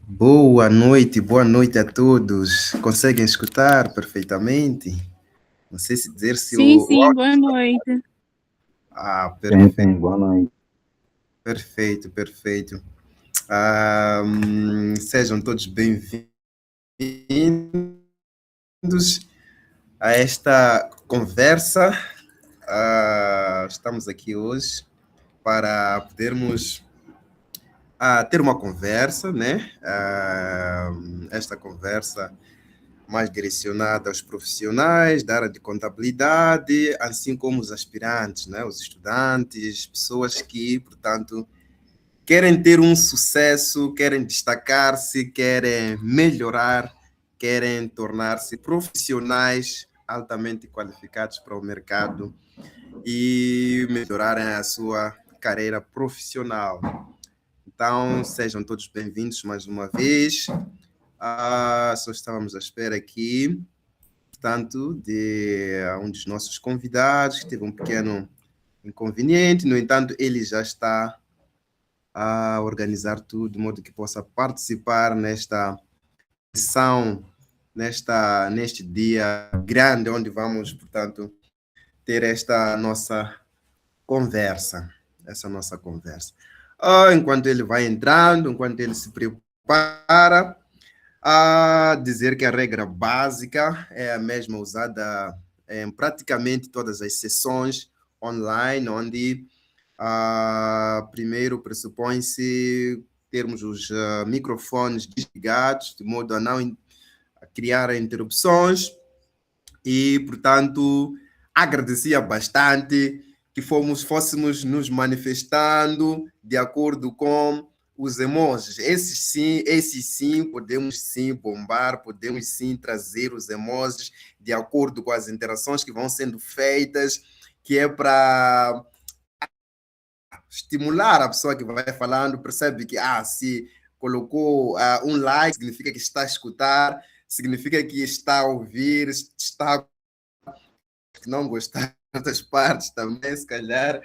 Boa noite a todos. Conseguem escutar perfeitamente? Não sei se dizer se Sim, o sim, áudio boa está. noite. Perfeito, Boa noite. perfeito. Sejam todos bem-vindos a esta conversa. Estamos aqui hoje para podermos ter uma conversa, né? Esta conversa mais direcionada aos profissionais da área de contabilidade, assim como os aspirantes, né? Os estudantes, pessoas que, portanto, querem ter um sucesso, querem destacar-se, querem melhorar, querem tornar-se profissionais altamente qualificados para o mercado e melhorarem a sua carreira profissional. Então, sejam todos bem-vindos mais uma vez. Só estávamos à espera aqui, portanto, de um dos nossos convidados, que teve um pequeno inconveniente, no entanto, ele já está a organizar tudo, de modo que possa participar nesta sessão, neste dia grande, onde vamos, portanto, ter esta nossa conversa, enquanto ele vai entrando, enquanto ele se prepara, a dizer que a regra básica é a mesma usada em praticamente todas as sessões online, onde primeiro pressupõe-se termos os microfones desligados, de modo a não criar interrupções, e, portanto, agradecia bastante que fôssemos nos manifestando de acordo com os emojis. Esses sim, podemos sim bombar, podemos sim trazer os emojis de acordo com as interações que vão sendo feitas, que é para estimular a pessoa que vai falando, percebe que, se colocou um like, significa que está a escutar, significa que está a ouvir, está que não gostar das partes também, se calhar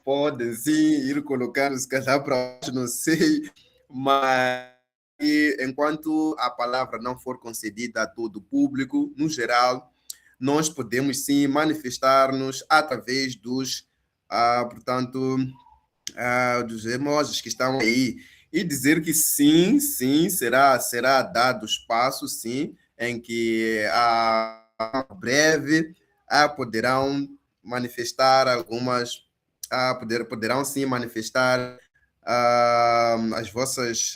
pode sim ir colocando, se calhar para baixo, não sei, mas enquanto a palavra não for concedida a todo o público, no geral, nós podemos sim manifestar-nos através portanto, dos emojis que estão aí e dizer que sim, será dado espaço, sim, em que breve poderão manifestar poderão sim manifestar as vossas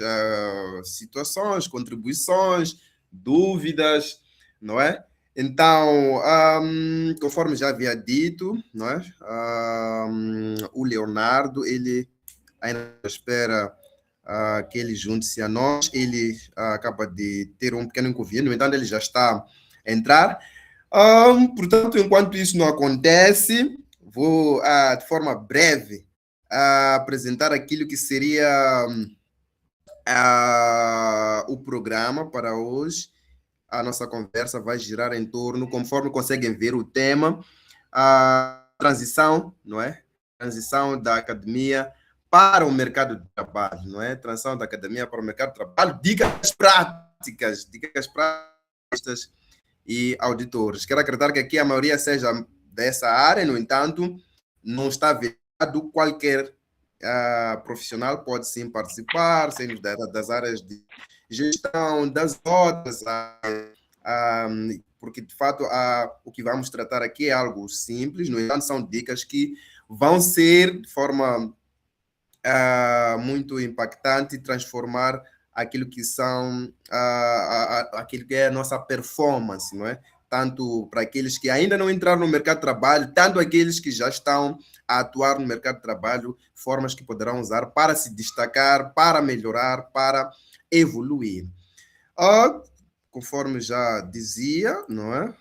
situações, contribuições, dúvidas, não é? Então, conforme já havia dito, não é? O Leonardo, ele ainda espera que ele junte-se a nós, ele acaba de ter um pequeno inconveniente, no entanto, ele já está a entrar. Portanto, enquanto isso não acontece, vou, de forma breve, apresentar aquilo que seria o programa para hoje. A nossa conversa vai girar em torno, conforme conseguem ver o tema, a transição, não é? Transição da academia para o mercado de trabalho, não é? Transição da academia para o mercado de trabalho, dicas práticas e auditores. Quero acreditar que aqui a maioria seja dessa área, no entanto, não está vedado qualquer profissional pode sim participar, sendo das áreas de gestão, das outras áreas, porque de fato o que vamos tratar aqui é algo simples, no entanto, são dicas que vão ser de forma muito impactante transformar aquilo que são aquilo que é a nossa performance, não é? Tanto para aqueles que ainda não entraram no mercado de trabalho, tanto aqueles que já estão a atuar no mercado de trabalho, formas que poderão usar para se destacar, para melhorar, para evoluir. Conforme já dizia, não é?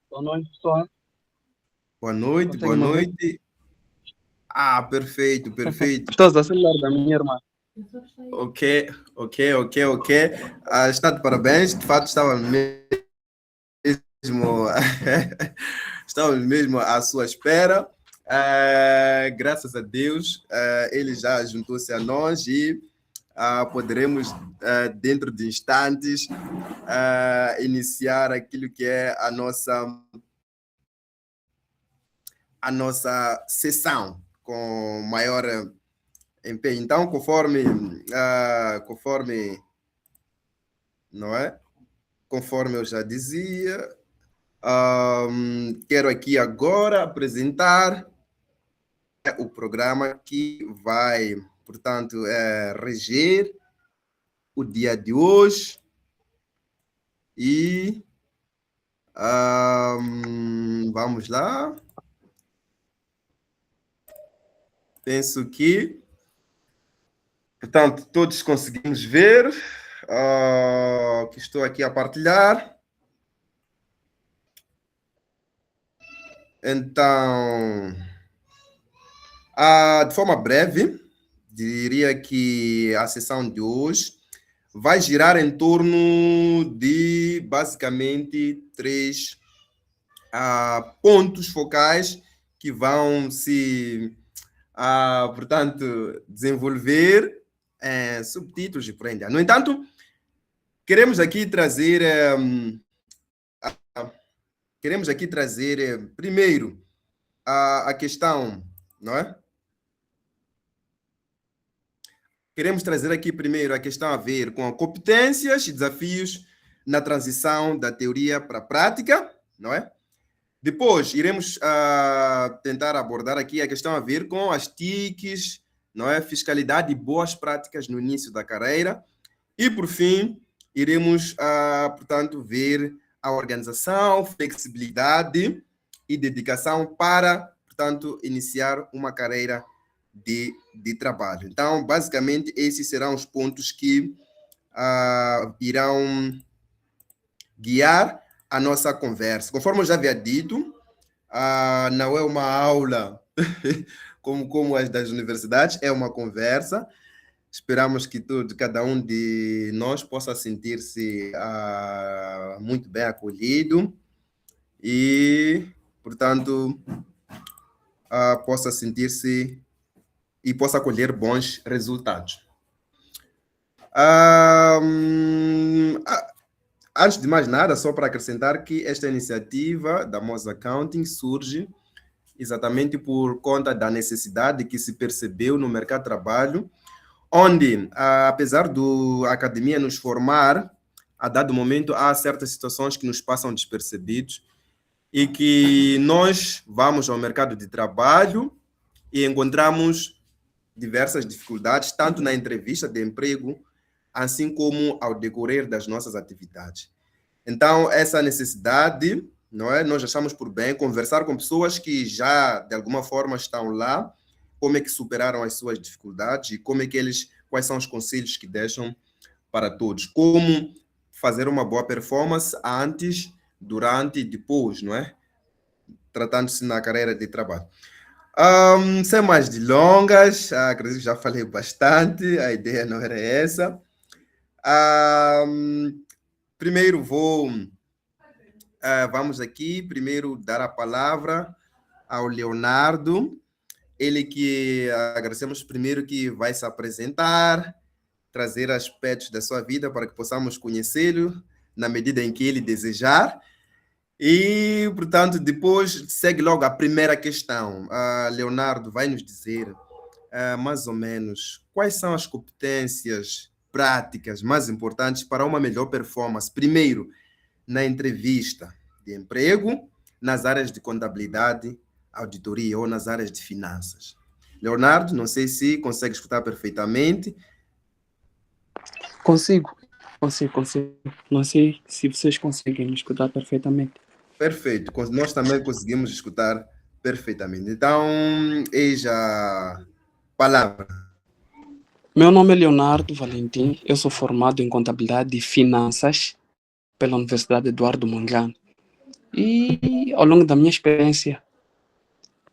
Boa noite, pessoal. Boa noite, boa Consegue me ouvir? noite. Perfeito. Estou a celular da minha irmã. Ok. Está de parabéns, de fato estava mesmo, estava mesmo à sua espera. Graças a Deus, ele já juntou-se a nós e poderemos, dentro de instantes, iniciar aquilo que é a nossa sessão com maior empenho. Então, conforme, não é? Conforme eu já dizia, quero aqui agora apresentar o programa que vai, portanto, reger o dia de hoje e vamos lá. Penso que, portanto, todos conseguimos ver que estou aqui a partilhar. Então, de forma breve, diria que a sessão de hoje vai girar em torno de, basicamente, 3 pontos focais que vão se, portanto, desenvolver subtítulos e por aí em diante. No entanto, queremos aqui trazer, primeiro, a questão, não é? Queremos trazer aqui primeiro a questão a ver com competências e desafios na transição da teoria para a prática, não é? Depois, iremos tentar abordar aqui a questão a ver com as TICs, não é? Fiscalidade e boas práticas no início da carreira. E, por fim, iremos, portanto, ver a organização, flexibilidade e dedicação para, portanto, iniciar uma carreira de trabalho. Então, basicamente, esses serão os pontos que irão guiar a nossa conversa. Conforme eu já havia dito, não é uma aula como as das universidades, é uma conversa. Esperamos que cada um de nós possa sentir-se muito bem acolhido e, portanto, possa sentir-se e possa colher bons resultados. Antes de mais nada, só para acrescentar que esta iniciativa da Moz Accounting surge exatamente por conta da necessidade que se percebeu no mercado de trabalho, onde, apesar da academia nos formar, a dado momento há certas situações que nos passam despercebidos e que nós vamos ao mercado de trabalho e encontramos diversas dificuldades, tanto na entrevista de emprego, assim como ao decorrer das nossas atividades. Então, essa necessidade, não é? Nós achamos por bem conversar com pessoas que já, de alguma forma, estão lá, como é que superaram as suas dificuldades e quais são os conselhos que deixam para todos. Como fazer uma boa performance antes, durante e depois, não é? Tratando-se na carreira de trabalho. Sem mais delongas, acredito que já falei bastante, a ideia não era essa. Primeiro vamos aqui, primeiro dar a palavra ao Leonardo, ele que agradecemos primeiro que vai se apresentar, trazer aspectos da sua vida para que possamos conhecê-lo na medida em que ele desejar. E, portanto, depois segue logo a primeira questão. Leonardo vai nos dizer, mais ou menos, quais são as competências práticas mais importantes para uma melhor performance, primeiro, na entrevista de emprego, nas áreas de contabilidade, auditoria ou nas áreas de finanças. Leonardo, não sei se consegue escutar perfeitamente. Consigo. Não sei se vocês conseguem me escutar perfeitamente. Perfeito, nós também conseguimos escutar perfeitamente. Então, eis a palavra. Meu nome é Leonardo Valentim, eu sou formado em Contabilidade e Finanças pela Universidade Eduardo Mondlane. E ao longo da minha experiência,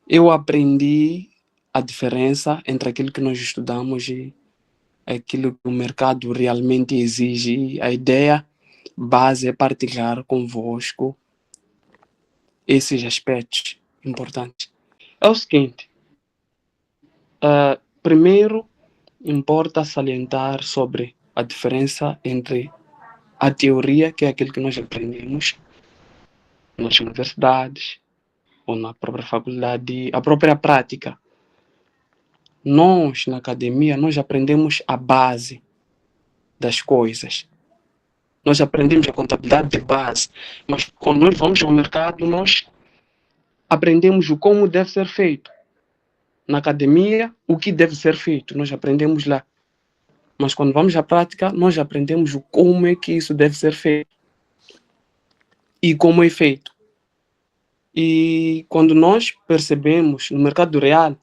eu aprendi a diferença entre aquilo que nós estudamos e aquilo que o mercado realmente exige. A ideia base é partilhar convosco esses aspectos importantes. É o seguinte, primeiro importa salientar sobre a diferença entre a teoria, que é aquilo que nós aprendemos nas universidades ou na própria faculdade, a própria prática. Nós, na academia, nós aprendemos a base das coisas. Nós aprendemos a contabilidade de base, mas quando nós vamos ao mercado, nós aprendemos o como deve ser feito. Na academia, o que deve ser feito, nós aprendemos lá. Mas quando vamos à prática, nós aprendemos o como é que isso deve ser feito e como é feito. E quando nós percebemos no mercado real,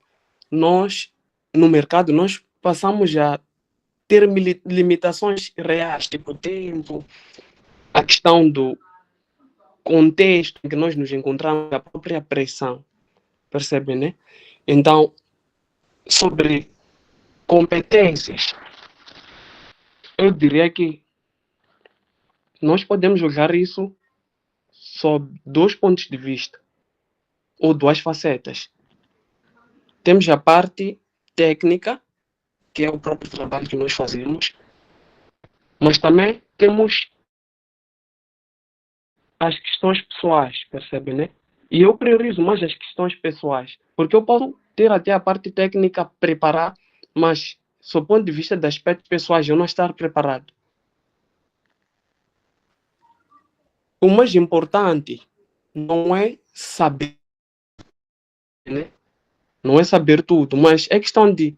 no mercado, nós passamos a ter limitações reais, tipo tempo, a questão do contexto em que nós nos encontramos, a própria pressão, percebe, né? Então, sobre competências, eu diria que nós podemos olhar isso sob 2 pontos de vista, ou 2 facetas. Temos a parte técnica, que é o próprio trabalho que nós fazemos, mas também temos as questões pessoais, percebe, né? E eu priorizo mais as questões pessoais, porque eu posso ter até a parte técnica preparar, mas, sob o ponto de vista de aspectos pessoais, eu não estar preparado. O mais importante não é saber, né? Não é saber tudo, mas é questão de,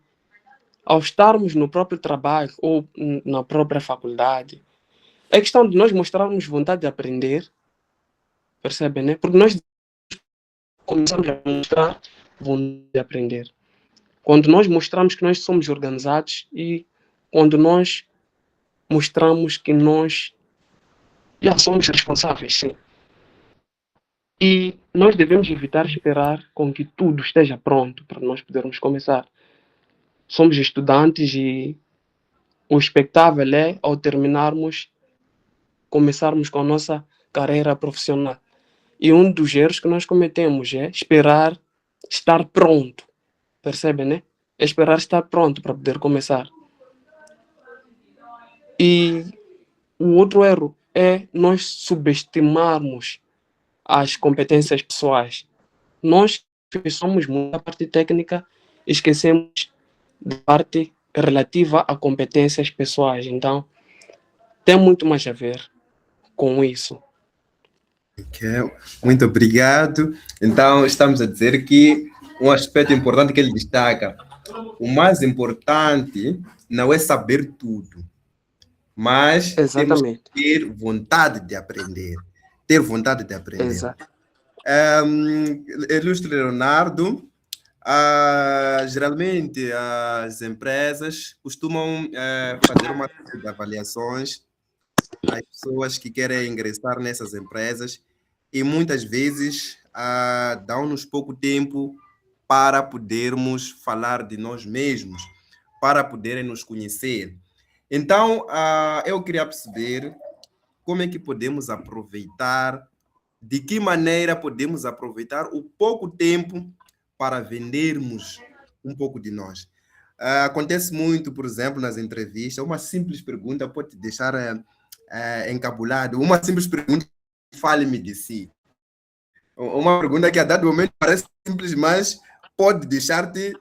ao estarmos no próprio trabalho ou na própria faculdade, é questão de nós mostrarmos vontade de aprender, percebe, né? Porque nós começamos a mostrar vontade de aprender. Quando nós mostramos que nós somos organizados e quando nós mostramos que nós já somos responsáveis, sim. E nós devemos evitar esperar com que tudo esteja pronto para nós podermos começar. Somos estudantes e o expectável é, ao terminarmos, começarmos com a nossa carreira profissional. E um dos erros que nós cometemos é esperar estar pronto. Percebe, né? É esperar estar pronto para poder começar. E o outro erro é nós subestimarmos as competências pessoais. Nós somos muito a parte técnica, esquecemos da parte relativa a competências pessoais. Então, tem muito mais a ver com isso. Okay. Muito obrigado. Então, estamos a dizer que um aspecto importante que ele destaca, o mais importante não é saber tudo, mas temos que ter vontade de aprender. Ter vontade de aprender. Exato. Ilustre Leonardo, geralmente as empresas costumam fazer uma série de avaliações às pessoas que querem ingressar nessas empresas e muitas vezes dão-nos pouco tempo para podermos falar de nós mesmos, para poderem nos conhecer. Então, eu queria perceber como é que podemos aproveitar, de que maneira podemos aproveitar o pouco tempo para vendermos um pouco de nós. Acontece muito, por exemplo, nas entrevistas, uma simples pergunta pode te deixar encabulado. Uma simples pergunta, fale-me de si. Uma pergunta que a dado momento parece simples, mas pode deixar-te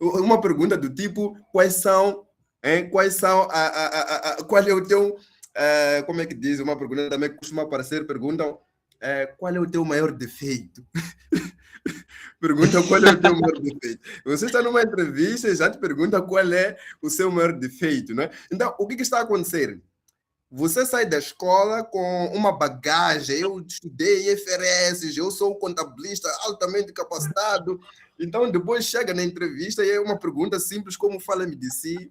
uma pergunta do tipo, qual é o teu, como é que diz, uma pergunta também que costuma aparecer, perguntam, qual é o teu maior defeito? Pergunta qual é o teu maior defeito. Você está numa entrevista e já te pergunta qual é o seu maior defeito, né? Então, o que está a acontecer? Você sai da escola com uma bagagem, eu estudei IFRS, eu sou contabilista altamente capacitado, então depois chega na entrevista e é uma pergunta simples como fala-me de si,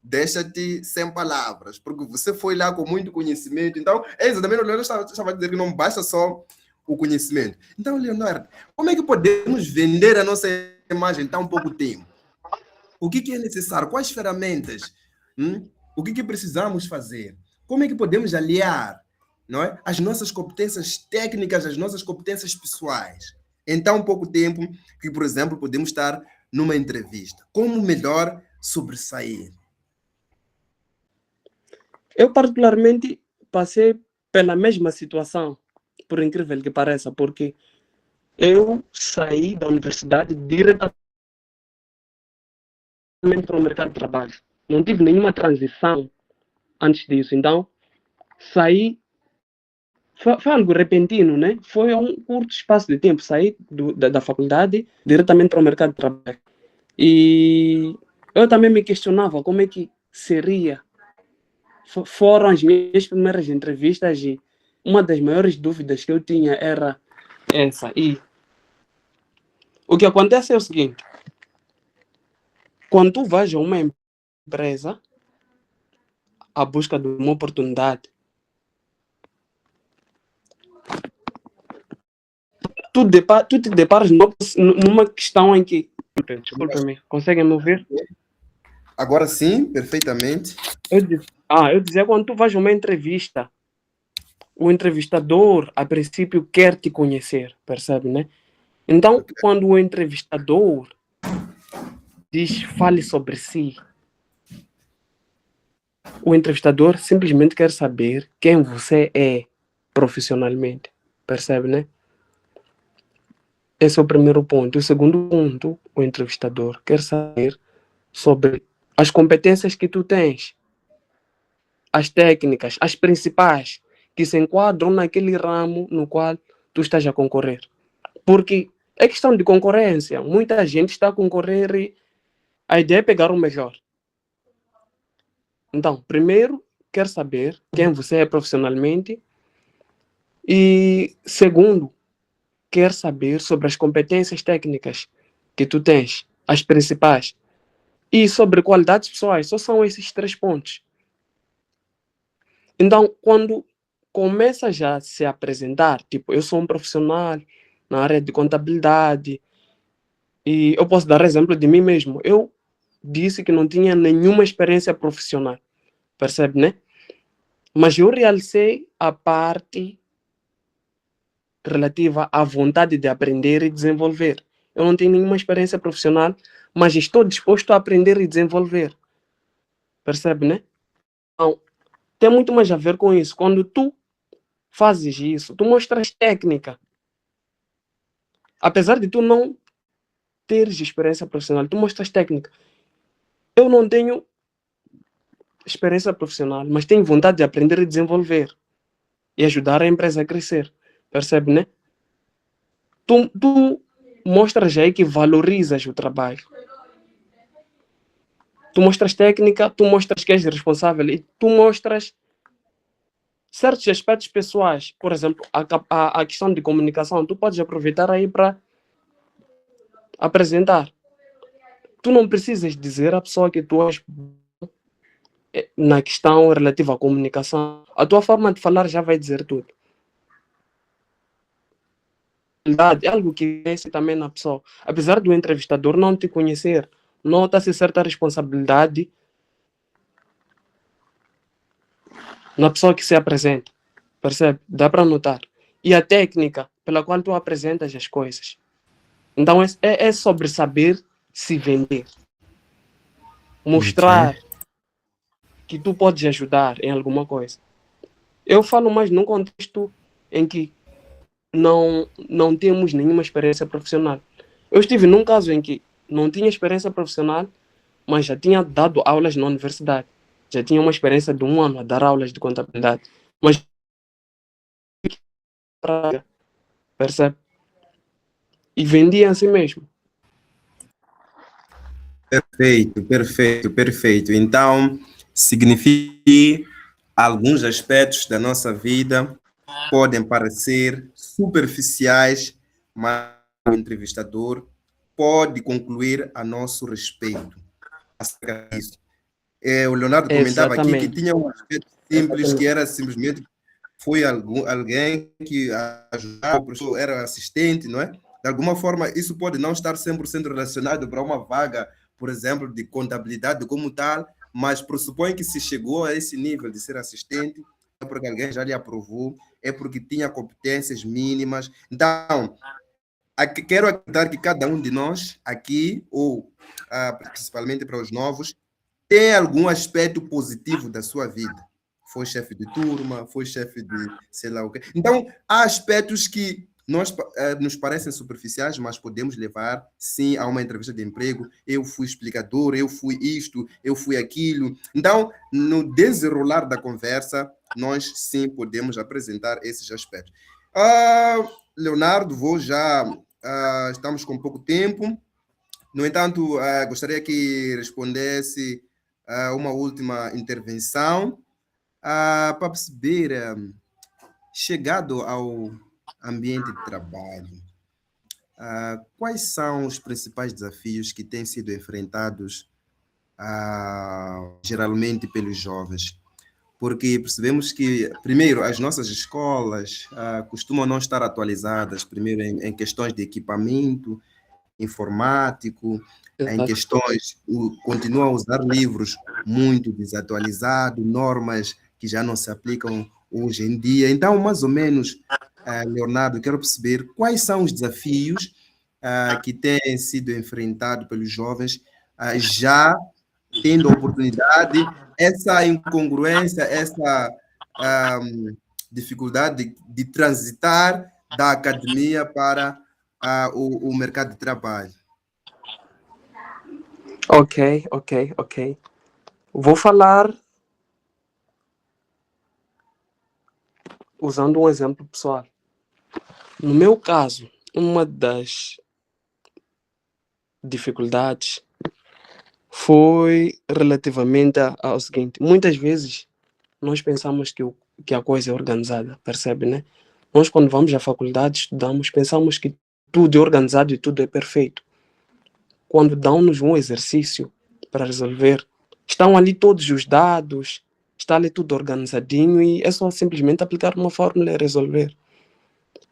deixa-te sem palavras, porque você foi lá com muito conhecimento, então é exatamente o Leonardo estava a dizer que não basta só o conhecimento. Então, Leonardo, como é que podemos vender a nossa imagem em tão pouco tempo? O que é necessário? Quais ferramentas? O que precisamos fazer? Como é que podemos aliar, não é, as nossas competências técnicas, as nossas competências pessoais em tão pouco tempo que, por exemplo, podemos estar numa entrevista? Como melhor sobressair? Eu, particularmente, passei pela mesma situação, por incrível que pareça, porque eu saí da universidade diretamente para o mercado de trabalho. Não tive nenhuma transição antes disso. Então, saí. Foi algo repentino, né? Foi um curto espaço de tempo. Saí da faculdade diretamente para o mercado de trabalho. E eu também me questionava como é que seria. Foram as minhas primeiras entrevistas e uma das maiores dúvidas que eu tinha era essa. E o que acontece é o seguinte: quando tu vais a uma empresa à busca de uma oportunidade, tu te deparas numa questão em que. Desculpa-me, conseguem me ouvir? Agora sim, perfeitamente. Eu dizia, quando tu vais a uma entrevista, o entrevistador, a princípio, quer te conhecer, percebe, né? Então, quando o entrevistador diz, fale sobre si, o entrevistador simplesmente quer saber quem você é profissionalmente, percebe, né? Esse é o primeiro ponto. O segundo ponto, o entrevistador quer saber sobre as competências que tu tens, as técnicas, as principais, que se enquadram naquele ramo no qual tu estás a concorrer. Porque é questão de concorrência. Muita gente está a concorrer e a ideia é pegar o melhor. Então, primeiro, quer saber quem você é profissionalmente. E, segundo, quer saber sobre as competências técnicas que tu tens, as principais. E sobre qualidades pessoais. Só são esses 3 pontos. Então, quando começa já a se apresentar, tipo, eu sou um profissional na área de contabilidade, e eu posso dar exemplo de mim mesmo. Eu disse que não tinha nenhuma experiência profissional, percebe, né? Mas eu realcei a parte relativa à vontade de aprender e desenvolver. Eu não tenho nenhuma experiência profissional, mas estou disposto a aprender e desenvolver, percebe, né? Então, tem muito mais a ver com isso. Quando tu fazes isso, tu mostras técnica. Apesar de tu não teres experiência profissional, tu mostras técnica. Eu não tenho experiência profissional, mas tenho vontade de aprender e desenvolver e ajudar a empresa a crescer. Percebe, né? Tu mostras aí que valorizas o trabalho. Tu mostras técnica, tu mostras que és responsável e tu mostras certos aspectos pessoais. Por exemplo, a questão de comunicação, tu podes aproveitar aí para apresentar. Tu não precisas dizer à pessoa que tu és na questão relativa à comunicação. A tua forma de falar já vai dizer tudo. É algo que conhece também na pessoa. Apesar do entrevistador não te conhecer, nota-se certa responsabilidade na pessoa que se apresenta. Percebe? Dá para notar. E a técnica pela qual tu apresentas as coisas. Então é sobre saber se vender. Mostrar que tu podes ajudar em alguma coisa. Eu falo mais num contexto em que não temos nenhuma experiência profissional. Eu estive num caso em que não tinha experiência profissional, mas já tinha dado aulas na universidade. Já tinha uma experiência de 1 ano a dar aulas de contabilidade. Mas, percebe? E vendia assim mesmo. Perfeito, perfeito, perfeito. Então, significa que alguns aspectos da nossa vida podem parecer superficiais, mas o entrevistador pode concluir a nosso respeito acerca disso. O Leonardo comentava aqui que Exatamente. tinha um aspecto simples, que era simplesmente foi alguém que ajudava, o professor era assistente, não é? De alguma forma, isso pode não estar 100% relacionado para uma vaga, por exemplo, de contabilidade como tal, mas pressupõe que se chegou a esse nível de ser assistente, é porque alguém já lhe aprovou, é porque tinha competências mínimas. Então, quero acreditar que cada um de nós aqui, ou principalmente para os novos, tem algum aspecto positivo da sua vida. Foi chefe de turma, foi chefe de sei lá o quê. Então, há aspectos que nos parecem superficiais, mas podemos levar, sim, a uma entrevista de emprego. Eu fui explicador, eu fui isto, eu fui aquilo. Então, no desenrolar da conversa, nós, sim, podemos apresentar esses aspectos. Leonardo, estamos com pouco tempo. No entanto, gostaria que respondesse uma última intervenção para perceber, chegado ao ambiente de trabalho, quais são os principais desafios que têm sido enfrentados geralmente pelos jovens? Porque percebemos que, primeiro, as nossas escolas costumam não estar atualizadas, primeiro em questões de equipamento, informático, em Exato. questões, continuam a usar livros muito desatualizados, normas que já não se aplicam hoje em dia. Então, mais ou menos, Leonardo, quero perceber quais são os desafios que têm sido enfrentados pelos jovens, já tendo a oportunidade, essa incongruência, essa dificuldade de transitar da academia para o mercado de trabalho. Ok. Vou falar usando um exemplo pessoal. No meu caso, uma das dificuldades foi relativamente ao seguinte: muitas vezes nós pensamos que a coisa é organizada, percebe, né? Nós, quando vamos à faculdade, estudamos, pensamos que tudo é organizado e tudo é perfeito. Quando dão-nos um exercício para resolver, estão ali todos os dados, está ali tudo organizadinho e é só simplesmente aplicar uma fórmula e resolver.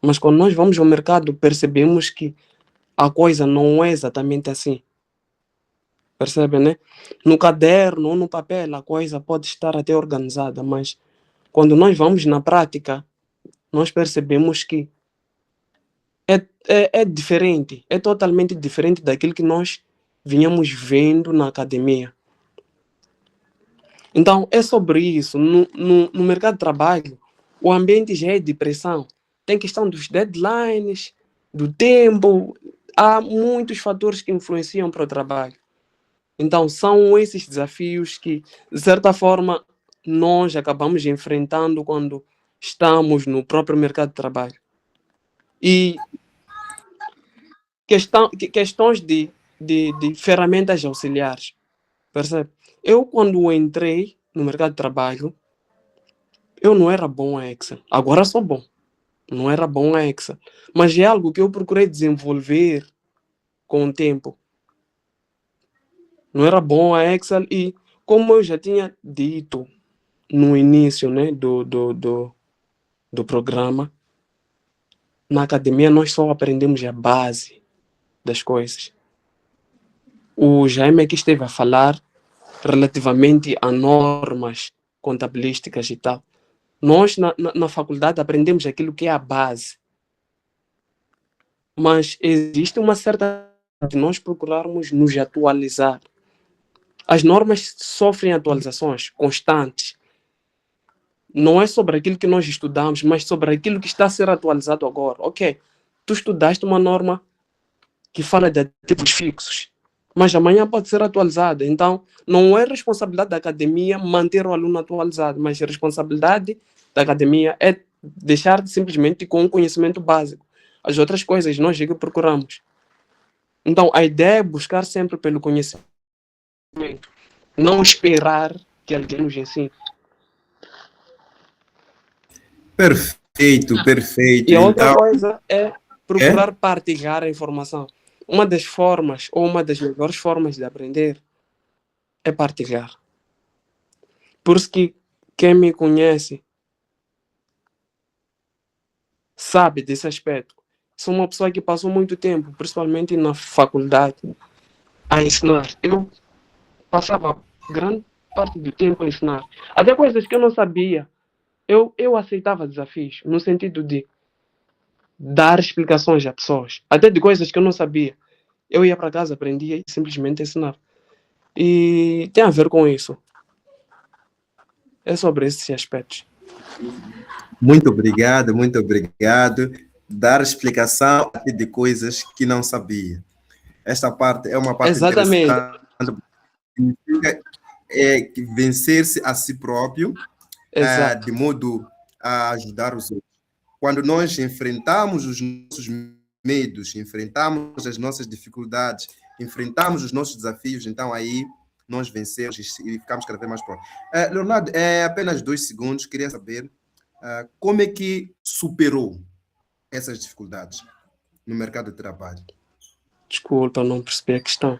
Mas quando nós vamos ao mercado, percebemos que a coisa não é exatamente assim. Percebe, né? No caderno ou no papel a coisa pode estar até organizada, mas quando nós vamos na prática, nós percebemos que é diferente, é totalmente diferente daquilo que nós vinhamos vendo na academia. Então, é sobre isso. No mercado de trabalho, o ambiente já é de pressão. Tem questão dos deadlines, do tempo, há muitos fatores que influenciam para o trabalho. Então, são esses desafios que, de certa forma, nós acabamos enfrentando quando estamos no próprio mercado de trabalho. E questões de ferramentas auxiliares, percebe? Eu, quando entrei no mercado de trabalho, eu não era bom a Excel. Agora sou bom. Não era bom a Excel. Mas é algo que eu procurei desenvolver com o tempo. Não era bom a Excel e, como eu já tinha dito no início, né, do programa, na academia nós só aprendemos a base das coisas. O Jaime que esteve a falar relativamente a normas contabilísticas e tal. Nós, na faculdade, aprendemos aquilo que é a base. Mas existe uma certa de nós procurarmos nos atualizar. As normas sofrem atualizações constantes. Não é sobre aquilo que nós estudamos, mas sobre aquilo que está a ser atualizado agora. Ok, tu estudaste uma norma que fala de tipos fixos, mas amanhã pode ser atualizada. Então, não é responsabilidade da academia manter o aluno atualizado, mas a responsabilidade da academia é deixar simplesmente com um conhecimento básico. As outras coisas nós é que procuramos. Então, a ideia é buscar sempre pelo conhecimento, não esperar que alguém nos ensine. Perfeito, perfeito. E a outra Então, coisa é procurar partilhar a informação. Uma das formas, ou uma das melhores formas de aprender é partilhar. Por isso que quem me conhece sabe desse aspecto. Sou uma pessoa que passou muito tempo, principalmente na faculdade, a ensinar. Eu passava grande parte do tempo a ensinar. Até coisas que eu não sabia. Eu aceitava desafios, no sentido de dar explicações a pessoas, até de coisas que eu não sabia. Eu ia para casa, aprendia e simplesmente ensinava. E tem a ver com isso. É sobre esses aspectos. Muito obrigado, muito obrigado. Dar explicação de coisas que não sabia. Esta parte é uma parte Exatamente. interessante. Significa que vencer-se a si próprio, Exato. de modo a ajudar os outros. Quando nós enfrentamos os nossos medos, enfrentamos as nossas dificuldades, enfrentamos os nossos desafios, então aí nós vencemos e ficamos cada vez mais próximos. Leonardo, apenas 2 segundos, queria saber como é que superou essas dificuldades no mercado de trabalho? Desculpa, não percebi a questão.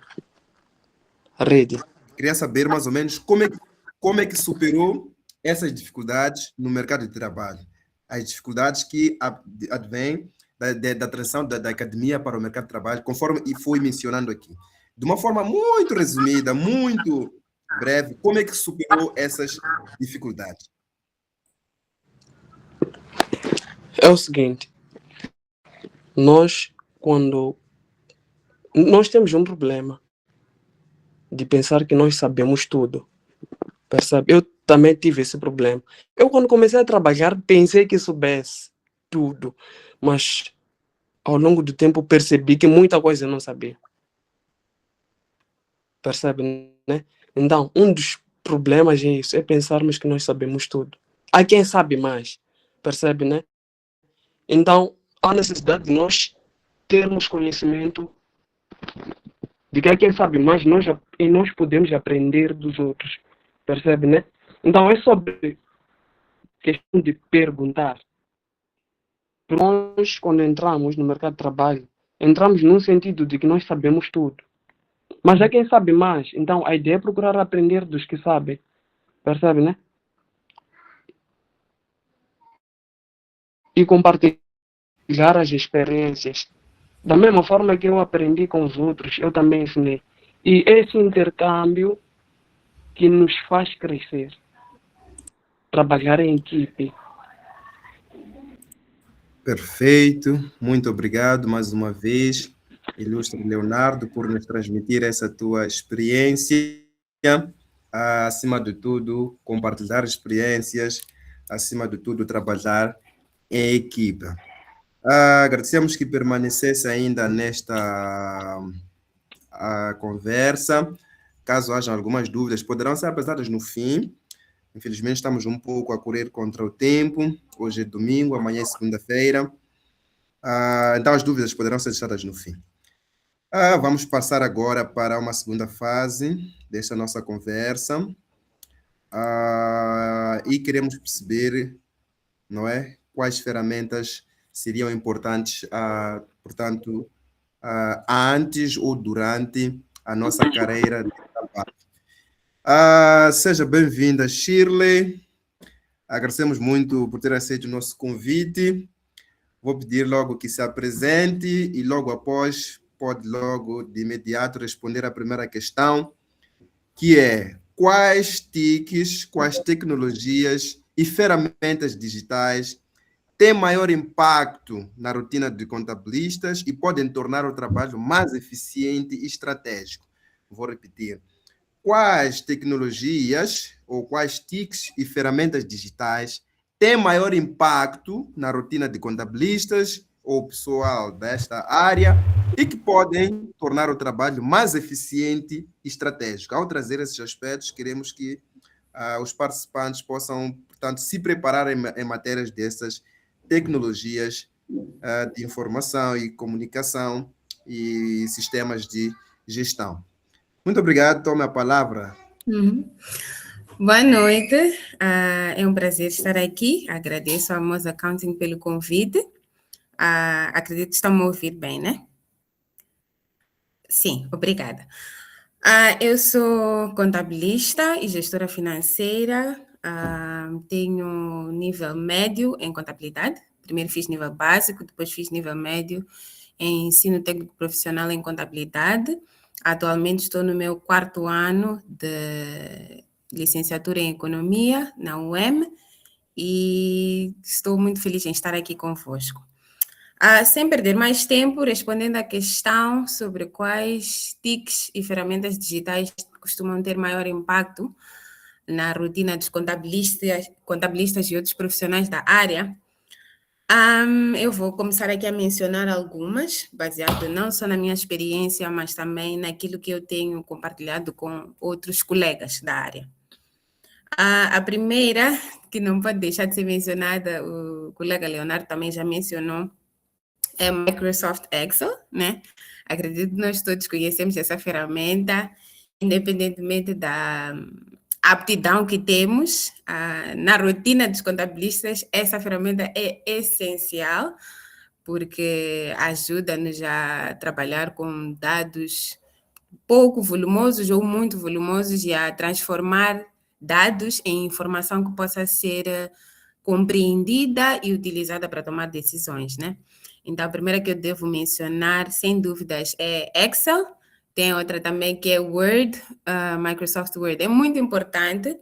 A rede. Queria saber mais ou menos como é que superou essas dificuldades no mercado de trabalho. As dificuldades que advêm da transição da academia para o mercado de trabalho, conforme foi mencionando aqui. De uma forma muito resumida, muito breve, como é que superou essas dificuldades? É o seguinte, quando nós temos um problema de pensar que nós sabemos tudo, percebe? Eu também tive esse problema. Eu, quando comecei a trabalhar, pensei que soubesse tudo, mas ao longo do tempo percebi que muita coisa eu não sabia, percebe, né? Então, um dos problemas é isso, é pensarmos que nós sabemos tudo. Há quem sabe mais, percebe, né? Então, há necessidade de nós termos conhecimento de que há quem sabe mais e nós podemos aprender dos outros, percebe, né? Então, é sobre questão de perguntar. Nós, quando entramos no mercado de trabalho, entramos num sentido de que nós sabemos tudo. Mas há quem sabe mais. Então, a ideia é procurar aprender dos que sabem. Percebe, né? E compartilhar as experiências. Da mesma forma que eu aprendi com os outros, eu também ensinei. E esse intercâmbio que nos faz crescer. Trabalhar em equipe. Perfeito, muito obrigado mais uma vez, ilustre Leonardo, por nos transmitir essa tua experiência. Acima de tudo, compartilhar experiências, acima de tudo, trabalhar em equipa. Agradecemos que permanecesse ainda nesta conversa. Caso haja algumas dúvidas, poderão ser apresentadas no fim. Infelizmente, estamos um pouco a correr contra o tempo. Hoje é domingo, amanhã é segunda-feira. Então, as dúvidas poderão ser deixadas no fim. Vamos passar agora para uma segunda fase desta nossa conversa. E queremos perceber, não é, quais ferramentas seriam importantes, portanto, antes ou durante a nossa carreira de trabalho. Seja bem-vinda, Shirley. Agradecemos muito por ter aceito o nosso convite. Vou pedir logo que se apresente e logo após pode logo de imediato responder a primeira questão, que é quais TICs, quais tecnologias e ferramentas digitais têm maior impacto na rotina de contabilistas e podem tornar o trabalho mais eficiente e estratégico. Vou repetir. Quais tecnologias ou quais TICs e ferramentas digitais têm maior impacto na rotina de contabilistas ou pessoal desta área e que podem tornar o trabalho mais eficiente e estratégico? Ao trazer esses aspectos, queremos que os participantes possam, portanto, se preparar em matérias dessas tecnologias de informação e comunicação e sistemas de gestão. Muito obrigado, tome a palavra. Boa noite, é um prazer estar aqui. Agradeço ao Moz Accounting pelo convite. Acredito que estão a me ouvir bem, né? Sim, obrigada. Eu sou contabilista e gestora financeira. Tenho nível médio em contabilidade. Primeiro fiz nível básico, depois fiz nível médio em ensino técnico profissional em contabilidade. Atualmente estou no meu 4º ano de licenciatura em economia na UEM e estou muito feliz em estar aqui convosco. Sem perder mais tempo, respondendo à questão sobre quais TICs e ferramentas digitais costumam ter maior impacto na rotina dos contabilistas e outros profissionais da área, eu vou começar aqui a mencionar algumas, baseado não só na minha experiência, mas também naquilo que eu tenho compartilhado com outros colegas da área. A primeira, que não pode deixar de ser mencionada, o colega Leonardo também já mencionou, é Microsoft Excel, né? Acredito que nós todos conhecemos essa ferramenta, independentemente da aptidão que temos na rotina dos contabilistas, essa ferramenta é essencial, porque ajuda-nos a trabalhar com dados pouco volumosos ou muito volumosos e a transformar dados em informação que possa ser compreendida e utilizada para tomar decisões, né? Então, a primeira que eu devo mencionar, sem dúvidas, é Excel. Tem outra também que é Word, Microsoft Word. É muito importante.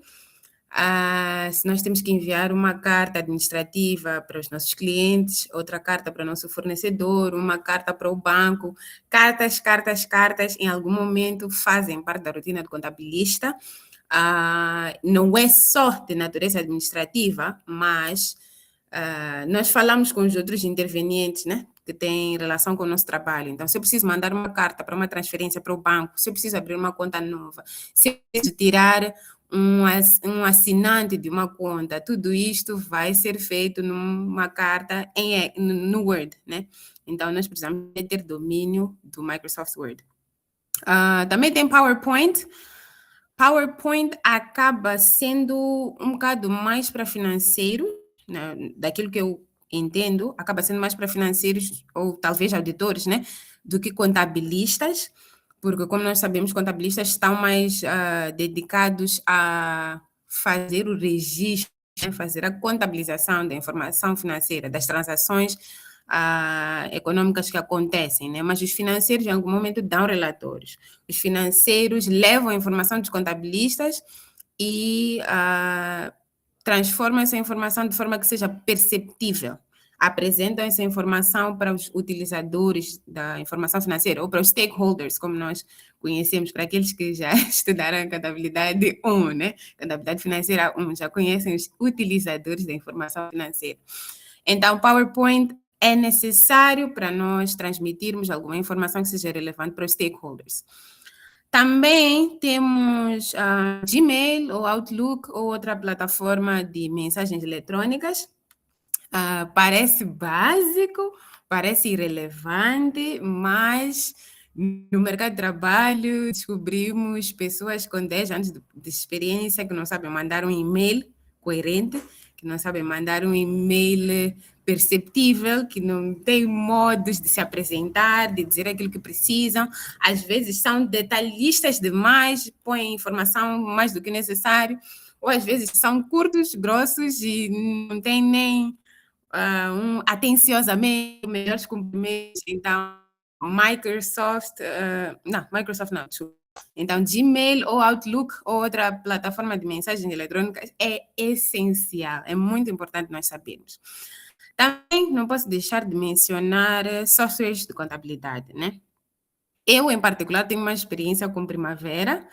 Se nós temos que enviar uma carta administrativa para os nossos clientes, outra carta para o nosso fornecedor, uma carta para o banco, cartas, em algum momento fazem parte da rotina do contabilista. Não é só de natureza administrativa, mas nós falamos com os outros intervenientes, né, que têm relação com o nosso trabalho. Então, se eu preciso mandar uma carta para uma transferência para o banco, se eu preciso abrir uma conta nova, se eu preciso tirar um assinante de uma conta, tudo isto vai ser feito numa carta no Word, né? Então, nós precisamos ter domínio do Microsoft Word. Também tem PowerPoint. PowerPoint acaba sendo um bocado mais para financeiro, né? Daquilo que eu entendo, acaba sendo mais para financeiros ou talvez auditores, né? Do que contabilistas, porque como nós sabemos, contabilistas estão mais dedicados a fazer o registro, né? Fazer a contabilização da informação financeira, das transações econômicas que acontecem, né? Mas os financeiros em algum momento dão relatórios. Os financeiros levam a informação dos contabilistas e transformam essa informação de forma que seja perceptível. Apresentam essa informação para os utilizadores da informação financeira, ou para os stakeholders, como nós conhecemos, para aqueles que já estudaram contabilidade 1, né? Contabilidade financeira 1, já conhecem os utilizadores da informação financeira. Então, PowerPoint é necessário para nós transmitirmos alguma informação que seja relevante para os stakeholders. Também temos Gmail ou Outlook ou outra plataforma de mensagens eletrônicas. Parece básico, parece irrelevante, mas no mercado de trabalho descobrimos pessoas com 10 anos de experiência que não sabem mandar um e-mail coerente, que não sabem mandar um e-mail perceptível, que não têm modos de se apresentar, de dizer aquilo que precisam. Às vezes são detalhistas demais, põem informação mais do que necessário, ou às vezes são curtos, grossos e não têm nem atenciosamente melhores cumprimentos. Então, Microsoft não, desculpa. Então, Gmail ou Outlook ou outra plataforma de mensagens eletrônicas é essencial, é muito importante nós sabermos. Também não posso deixar de mencionar softwares de contabilidade, né? Eu, em particular, tenho uma experiência com Primavera,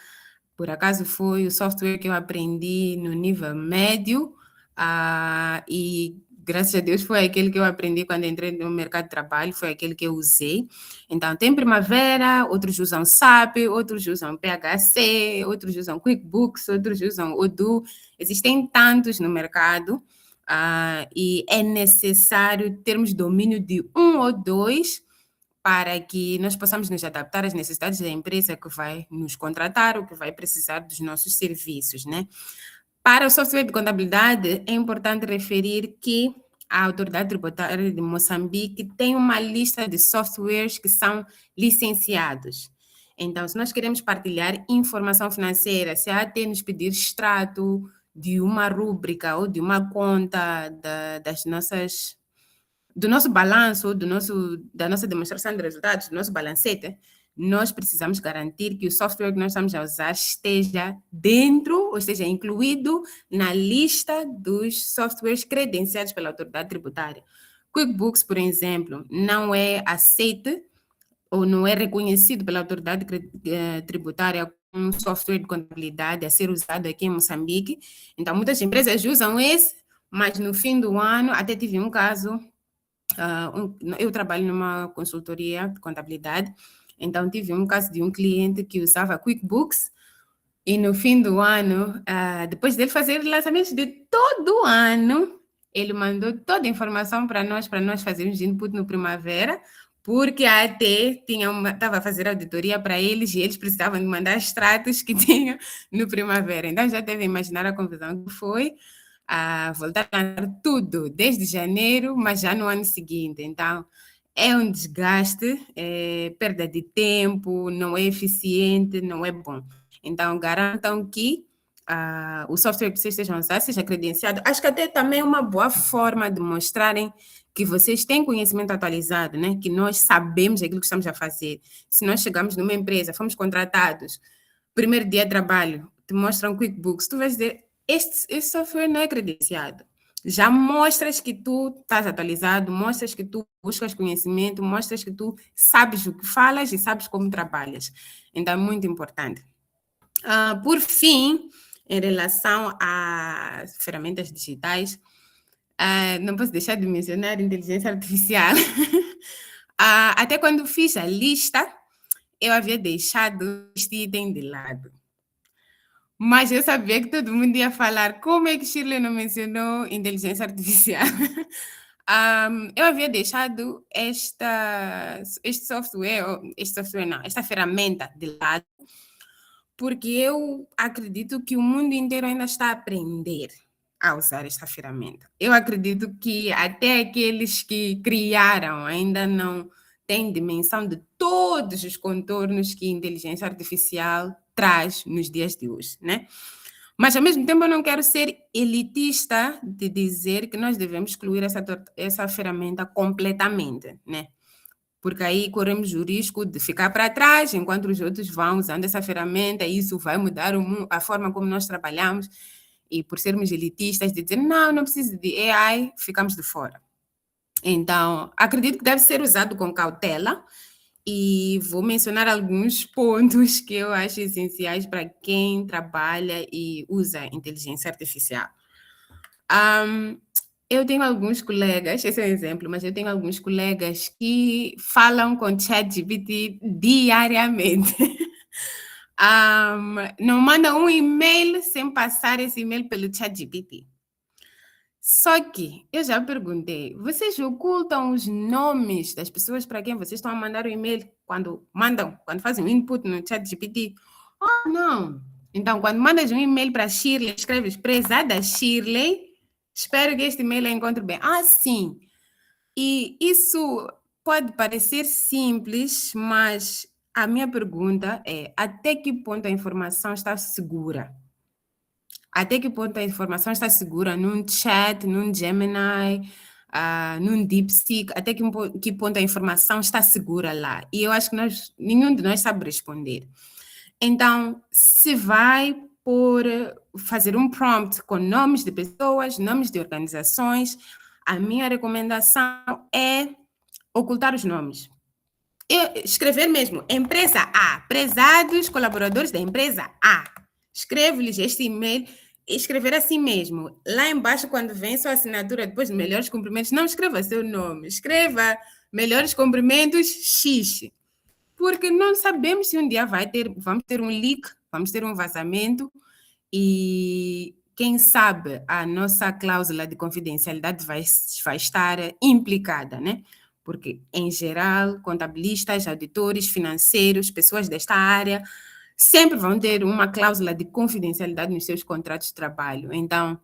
por acaso foi o software que eu aprendi no nível médio, e graças a Deus foi aquele que eu aprendi quando entrei no mercado de trabalho, foi aquele que eu usei. Então, tem Primavera, outros usam SAP, outros usam PHC, outros usam QuickBooks, outros usam Odoo. Existem tantos no mercado, e é necessário termos domínio de um ou dois para que nós possamos nos adaptar às necessidades da empresa que vai nos contratar ou que vai precisar dos nossos serviços, né? Para o software de contabilidade, é importante referir que a Autoridade Tributária de Moçambique tem uma lista de softwares que são licenciados. Então, se nós queremos partilhar informação financeira, se a AT nos pedir extrato de uma rúbrica ou de uma conta do nosso balanço, da nossa demonstração de resultados, do nosso balancete, nós precisamos garantir que o software que nós estamos a usar esteja dentro, ou esteja incluído na lista dos softwares credenciados pela autoridade tributária. QuickBooks, por exemplo, não é aceite ou não é reconhecido pela autoridade tributária como um software de contabilidade a ser usado aqui em Moçambique. Então, muitas empresas usam esse, mas no fim do ano, até tive um caso, eu trabalho numa consultoria de contabilidade, então tive um caso de um cliente que usava QuickBooks e no fim do ano, depois dele fazer lançamentos de todo o ano, ele mandou toda a informação para nós fazermos input no Primavera, porque a AT estava a fazer auditoria para eles e eles precisavam de mandar extratos que tinham no Primavera. Então já deve imaginar a confusão que foi a voltar a lançar tudo desde janeiro, mas já no ano seguinte. Então é um desgaste, é perda de tempo, não é eficiente, não é bom. Então garantam que o software que vocês estejam a usar seja credenciado. Acho que até também é uma boa forma de mostrarem que vocês têm conhecimento atualizado, né? Que nós sabemos aquilo que estamos a fazer. Se nós chegamos numa empresa, fomos contratados, primeiro dia de trabalho, te mostram QuickBooks, tu vais dizer, este software não é credenciado. Já mostras que tu estás atualizado, mostras que tu buscas conhecimento, mostras que tu sabes o que falas e sabes como trabalhas. Então, é muito importante. Por fim, em relação às ferramentas digitais, não posso deixar de mencionar inteligência artificial. Até quando fiz a lista, eu havia deixado este item de lado. Mas eu sabia que todo mundo ia falar como é que Shirley não mencionou inteligência artificial. Eu havia deixado esta ferramenta de lado, porque eu acredito que o mundo inteiro ainda está a aprender a usar esta ferramenta. Eu acredito que até aqueles que criaram ainda não têm dimensão de todos os contornos que a inteligência artificial traz nos dias de hoje, né? Mas, ao mesmo tempo, eu não quero ser elitista de dizer que nós devemos excluir essa ferramenta completamente, né? Porque aí corremos o risco de ficar para trás enquanto os outros vão usando essa ferramenta e isso vai mudar a forma como nós trabalhamos. E por sermos elitistas, de dizer, não preciso de AI, ficamos de fora. Então, acredito que deve ser usado com cautela e vou mencionar alguns pontos que eu acho essenciais para quem trabalha e usa inteligência artificial. Eu tenho alguns colegas, esse é um exemplo, mas eu tenho alguns colegas que falam com ChatGPT diariamente. Não mandam um e-mail sem passar esse e-mail pelo ChatGPT. Só que eu já perguntei, vocês ocultam os nomes das pessoas para quem vocês estão a mandar o e-mail quando fazem o input no ChatGPT? Não. Então, quando mandas um e-mail para Shirley, escreves prezada Shirley, espero que este e-mail a encontre bem. Sim. E isso pode parecer simples, mas a minha pergunta é, até que ponto a informação está segura? Até que ponto a informação está segura num chat, num Gemini, num DeepSeek? Até que ponto a informação está segura lá? E eu acho que nenhum de nós sabe responder. Então, se vai fazer um prompt com nomes de pessoas, nomes de organizações, a minha recomendação é ocultar os nomes. Escrever mesmo, empresa A, prezados colaboradores da empresa A. Escrevo-lhes este e-mail e escrever assim mesmo. Lá embaixo, quando vem sua assinatura, depois de melhores cumprimentos, não escreva seu nome, escreva melhores cumprimentos X. Porque não sabemos se um dia vamos ter um leak, vamos ter um vazamento e quem sabe a nossa cláusula de confidencialidade vai estar implicada, né? Porque, em geral, contabilistas, auditores, financeiros, pessoas desta área, sempre vão ter uma cláusula de confidencialidade nos seus contratos de trabalho. Então,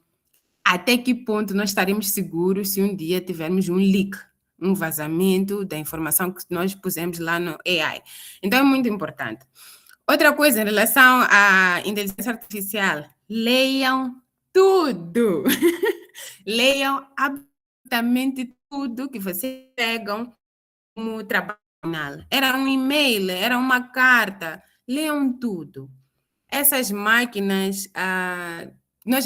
até que ponto nós estaremos seguros se um dia tivermos um leak, um vazamento da informação que nós pusemos lá no AI? Então, é muito importante. Outra coisa em relação à inteligência artificial, leiam tudo. Leiam absolutamente tudo que vocês pegam como trabalho. Era um e-mail, era uma carta, leiam tudo. Essas máquinas nós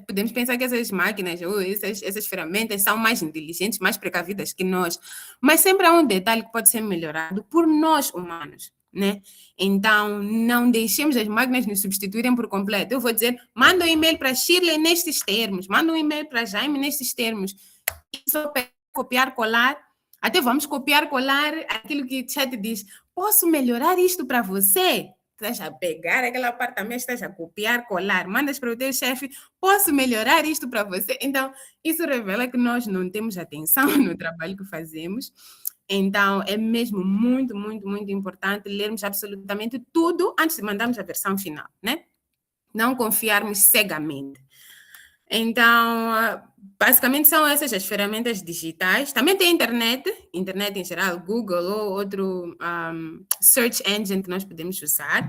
podemos pensar que essas máquinas ou essas ferramentas são mais inteligentes, mais precavidas que nós, mas sempre há um detalhe que pode ser melhorado por nós humanos, né? Então, não deixemos as máquinas nos substituírem por completo. Eu vou dizer, manda um e-mail para Shirley nestes termos, manda um e-mail para Jaime nestes termos. E só copiar, colar, até vamos copiar, colar aquilo que o chat diz. Posso melhorar isto para você? Estás a pegar aquela parte também, estás a copiar, colar, mandas para o teu chefe, posso melhorar isto para você? Então, isso revela que nós não temos atenção no trabalho que fazemos. Então, é mesmo muito, muito, muito importante lermos absolutamente tudo antes de mandarmos a versão final, né? Não confiarmos cegamente. Então, basicamente são essas as ferramentas digitais. Também tem internet em geral, Google ou outro search engine que nós podemos usar,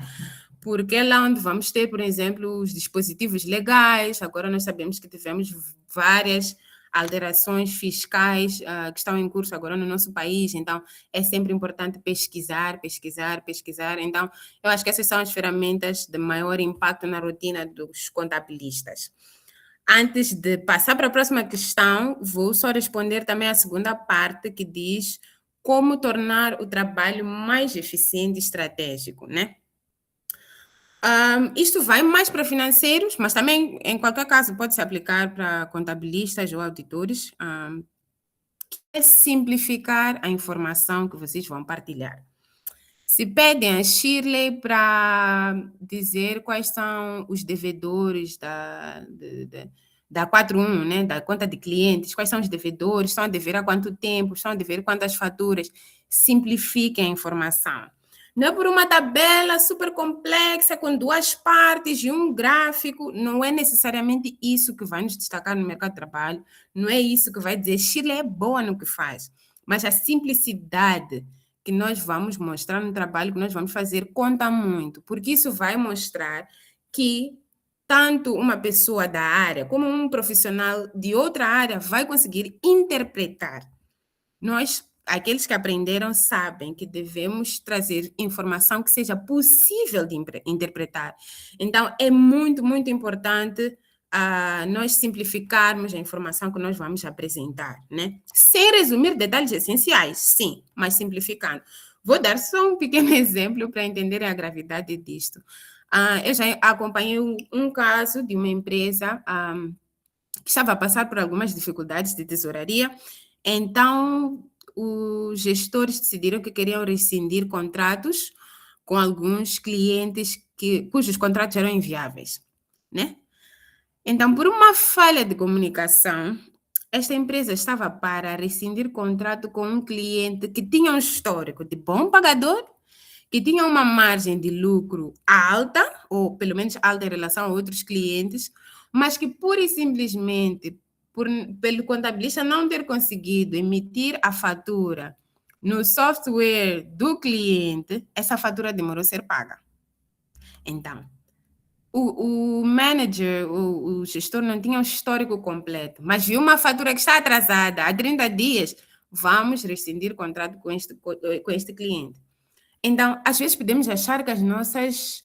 porque é lá onde vamos ter, por exemplo, os dispositivos legais. Agora nós sabemos que tivemos várias alterações fiscais que estão em curso agora no nosso país, então é sempre importante pesquisar. Então, eu acho que essas são as ferramentas de maior impacto na rotina dos contabilistas. Antes de passar para a próxima questão, vou só responder também a segunda parte, que diz como tornar o trabalho mais eficiente e estratégico, né? Isto vai mais para financeiros, mas também, em qualquer caso, pode se aplicar para contabilistas ou auditores, que é simplificar a informação que vocês vão partilhar. Se pedem a Shirley para dizer quais são os devedores da 41, né, da conta de clientes, quais são os devedores, estão a dever há quanto tempo, estão a dever quantas faturas, simplifiquem a informação. Não é por uma tabela super complexa, com 2 partes e um gráfico, não é necessariamente isso que vai nos destacar no mercado de trabalho, não é isso que vai dizer Shirley é boa no que faz, mas a simplicidade que nós vamos mostrar no trabalho que nós vamos fazer conta muito, porque isso vai mostrar que tanto uma pessoa da área como um profissional de outra área vai conseguir interpretar. Nós, aqueles que aprenderam, sabem que devemos trazer informação que seja possível de interpretar. Então, é muito, muito importante nós simplificarmos a informação que nós vamos apresentar, né? Sem resumir detalhes essenciais, sim, mas simplificando. Vou dar só um pequeno exemplo para entenderem a gravidade disto. Eu já acompanhei um caso de uma empresa que estava a passar por algumas dificuldades de tesouraria, então os gestores decidiram que queriam rescindir contratos com alguns clientes cujos contratos eram inviáveis, né? Então, por uma falha de comunicação, esta empresa estava para rescindir contrato com um cliente que tinha um histórico de bom pagador, que tinha uma margem de lucro alta, ou pelo menos alta em relação a outros clientes, mas que pura e simplesmente, pelo contabilista não ter conseguido emitir a fatura no software do cliente, essa fatura demorou a ser paga. Então, o manager, o gestor não tinha um histórico completo, mas viu uma fatura que está atrasada há 30 dias, vamos rescindir o contrato com este cliente. Então, às vezes podemos achar que as nossas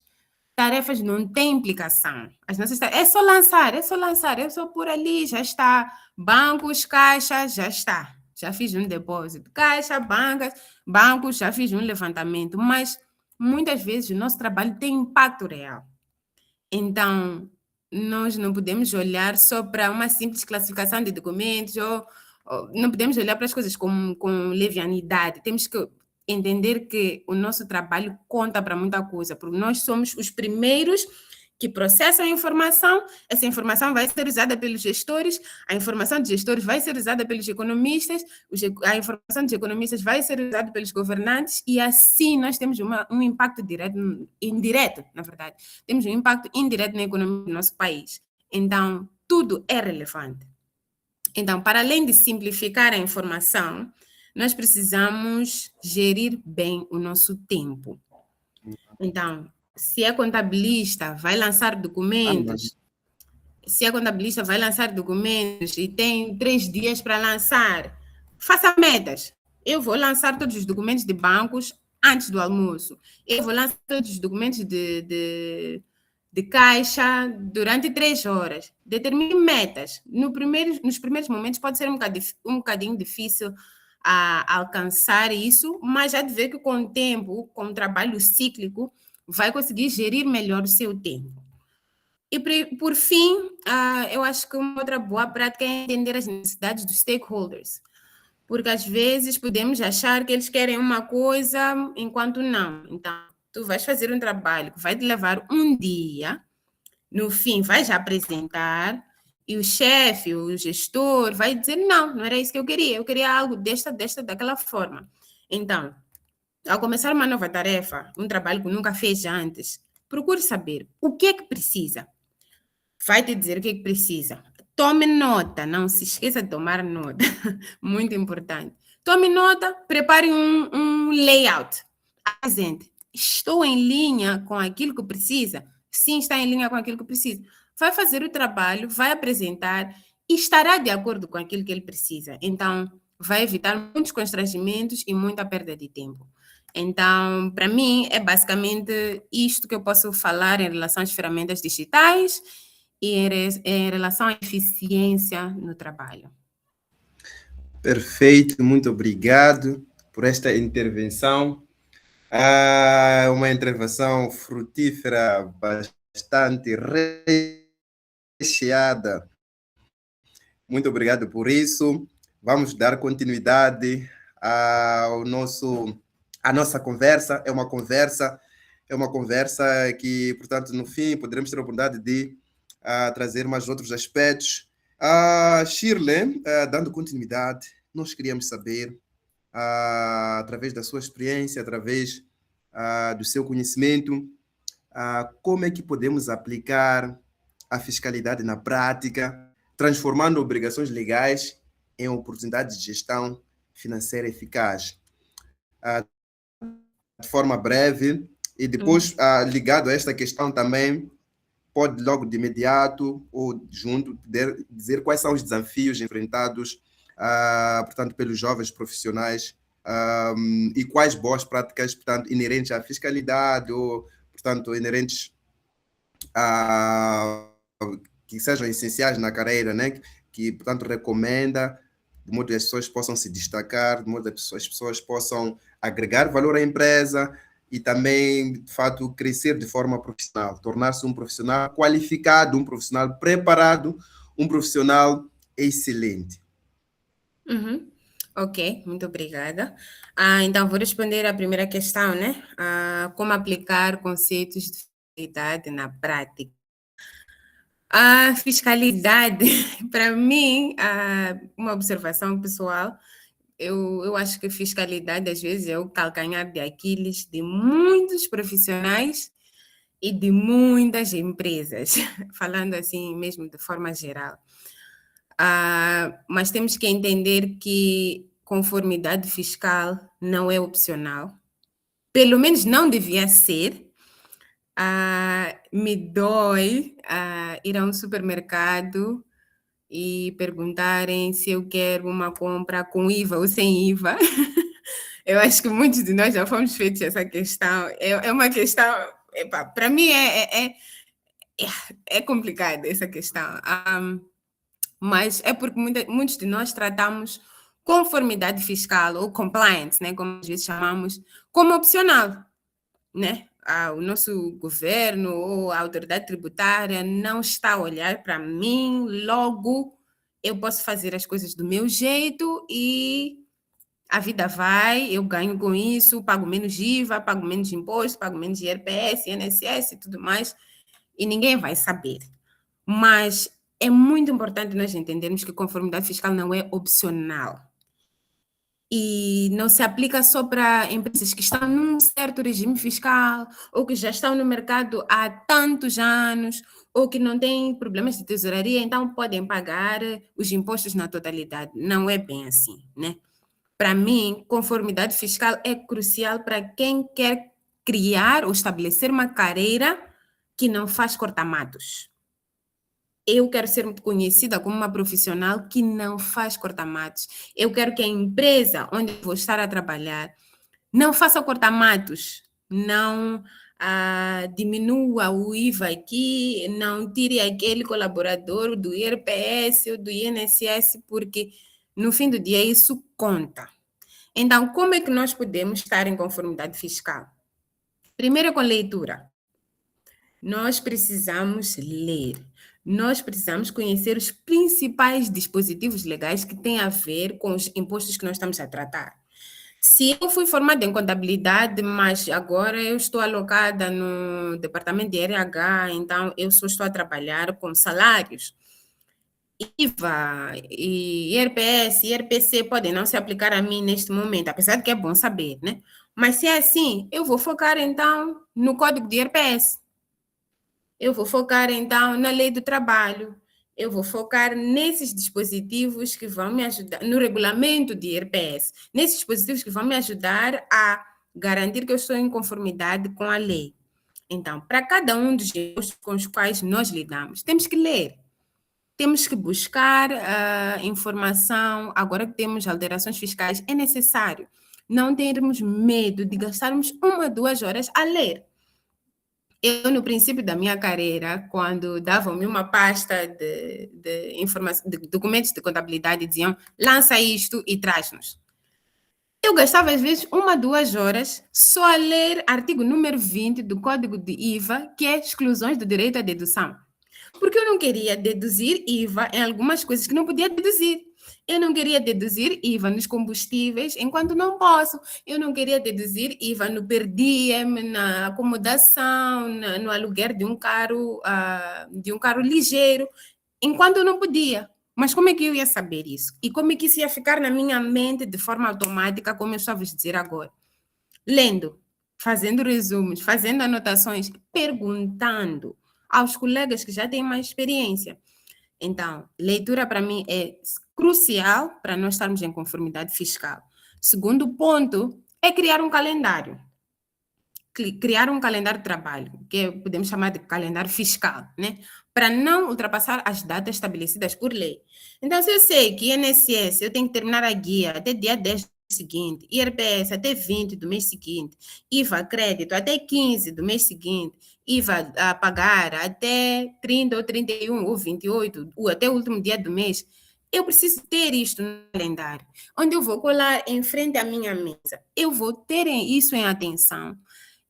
tarefas não têm implicação. É só lançar, é só por ali, já está. Bancos, caixa, já está. Já fiz um depósito. Caixa, bancos, já fiz um levantamento. Mas, muitas vezes, o nosso trabalho tem impacto real. Então, nós não podemos olhar só para uma simples classificação de documentos, ou não podemos olhar para as coisas com levianidade. Temos que entender que o nosso trabalho conta para muita coisa, porque nós somos os primeiros que processam a informação, essa informação vai ser usada pelos gestores, a informação dos gestores vai ser usada pelos economistas, a informação dos economistas vai ser usada pelos governantes, e assim nós temos um impacto indireto, na verdade. Temos um impacto indireto na economia do nosso país. Então, tudo é relevante. Então, para além de simplificar a informação, nós precisamos gerir bem o nosso tempo. Então, se é contabilista, vai lançar documentos. Se é contabilista, vai lançar documentos e tem 3 dias para lançar, faça metas. Eu vou lançar todos os documentos de bancos antes do almoço. Eu vou lançar todos os documentos de caixa durante 3 horas. Determine metas. Nos primeiros momentos pode ser um bocadinho difícil a alcançar isso, mas já de ver que com o tempo, com o trabalho cíclico, vai conseguir gerir melhor o seu tempo. E por fim, eu acho que uma outra boa prática é entender as necessidades dos stakeholders, porque às vezes podemos achar que eles querem uma coisa enquanto não. Então, tu vais fazer um trabalho que vai te levar um dia, no fim vais apresentar e o chefe, o gestor vai dizer não era isso que eu queria algo daquela forma. Então, ao começar uma nova tarefa, um trabalho que nunca fez antes, procure saber o que é que precisa. Vai te dizer o que é que precisa. Tome nota, não se esqueça de tomar nota. Muito importante. Tome nota, prepare um layout. Apresente. Estou em linha com aquilo que precisa? Sim, está em linha com aquilo que precisa. Vai fazer o trabalho, vai apresentar e estará de acordo com aquilo que ele precisa. Então, vai evitar muitos constrangimentos e muita perda de tempo. Então, para mim, é basicamente isto que eu posso falar em relação às ferramentas digitais e em relação à eficiência no trabalho. Perfeito, muito obrigado por esta intervenção. Uma intervenção frutífera, bastante recheada. Muito obrigado por isso. Vamos dar continuidade à nossa conversa. É uma conversa que, portanto, no fim, poderemos ter a oportunidade de trazer mais outros aspectos. Shirley, dando continuidade, nós queríamos saber, através da sua experiência, através do seu conhecimento, como é que podemos aplicar a fiscalidade na prática, transformando obrigações legais em oportunidades de gestão financeira eficaz. De forma breve, e depois, ligado a esta questão também, pode logo de imediato ou junto dizer quais são os desafios enfrentados, portanto, pelos jovens profissionais e quais boas práticas, portanto, inerentes à fiscalidade ou, portanto, inerentes que sejam essenciais na carreira, né? Que, portanto, recomenda, de modo que as pessoas possam se destacar, de modo que as pessoas possam agregar valor à empresa e também, de fato, crescer de forma profissional, tornar-se um profissional qualificado, um profissional preparado, um profissional excelente. Ok, muito obrigada. Então, vou responder a primeira questão, né? Como aplicar conceitos de fiscalidade na prática. A fiscalidade, para mim, uma observação pessoal, eu acho que fiscalidade, às vezes, é o calcanhar de Aquiles de muitos profissionais e de muitas empresas, falando assim mesmo de forma geral. Mas temos que entender que conformidade fiscal não é opcional, pelo menos não devia ser. Me dói ir a um supermercado e perguntarem se eu quero uma compra com IVA ou sem IVA. Eu acho que muitos de nós já fomos feitos essa questão. É uma questão, para mim é complicada essa questão. Mas é porque muitos de nós tratamos conformidade fiscal ou compliance, né, como às vezes chamamos, como opcional, né? O nosso governo ou a autoridade tributária não está a olhar para mim, logo eu posso fazer as coisas do meu jeito e a vida vai, eu ganho com isso, pago menos IVA, pago menos imposto, pago menos IRPS, INSS e tudo mais, e ninguém vai saber. Mas é muito importante nós entendermos que conformidade fiscal não é opcional. E não se aplica só para empresas que estão num certo regime fiscal, ou que já estão no mercado há tantos anos, ou que não têm problemas de tesouraria, então podem pagar os impostos na totalidade. Não é bem assim, né? Para mim, conformidade fiscal é crucial para quem quer criar ou estabelecer uma carreira que não faz cortamatos. Eu quero ser conhecida como uma profissional que não faz cortamatos. Eu quero que a empresa onde vou estar a trabalhar não faça cortamatos, não diminua o IVA aqui, não tire aquele colaborador do IRPS ou do INSS, porque no fim do dia isso conta. Então, como é que nós podemos estar em conformidade fiscal? Primeiro, com leitura. Nós precisamos ler. Nós precisamos conhecer os principais dispositivos legais que têm a ver com os impostos que nós estamos a tratar. Se eu fui formada em contabilidade, mas agora eu estou alocada no departamento de RH, então eu só estou a trabalhar com salários. IVA, e IRPS, IRPC podem não se aplicar a mim neste momento, apesar de que é bom saber, né? Mas se é assim, eu vou focar então no código de IRPS. Eu vou focar então na lei do trabalho. Eu vou focar nesses dispositivos que vão me ajudar, no regulamento de IRPS, nesses dispositivos que vão me ajudar a garantir que eu estou em conformidade com a lei. Então, para cada um dos impostos com os quais nós lidamos, temos que ler. Temos que buscar informação. Agora que temos alterações fiscais, é necessário não termos medo de gastarmos 1, 2 horas a ler. Eu, no princípio da minha carreira, quando davam-me uma pasta de informação, de documentos de contabilidade, diziam, lança isto e traz-nos. Eu gastava, às vezes, 1, 2 horas só a ler artigo número 20 do Código de IVA, que é exclusões do direito à dedução. Porque eu não queria deduzir IVA em algumas coisas que não podia deduzir. Eu não queria deduzir IVA nos combustíveis enquanto não posso. Eu não queria deduzir IVA no per diem, na acomodação, no aluguer de um carro ligeiro, enquanto eu não podia. Mas como é que eu ia saber isso? E como é que isso ia ficar na minha mente de forma automática, como eu estava a vos dizer agora? Lendo, fazendo resumos, fazendo anotações, perguntando aos colegas que já têm mais experiência. Então, leitura para mim é crucial para nós estarmos em conformidade fiscal. Segundo ponto é criar um calendário. Criar um calendário de trabalho, que podemos chamar de calendário fiscal, né? Para não ultrapassar as datas estabelecidas por lei. Então, se eu sei que INSS eu tenho que terminar a guia até dia 10 do seguinte, IRPS até 20 do mês seguinte, IVA crédito até 15 do mês seguinte, IVA a pagar até 30 ou 31 ou 28, ou até o último dia do mês, eu preciso ter isto no calendário, onde eu vou colar em frente à minha mesa. Eu vou ter isso em atenção.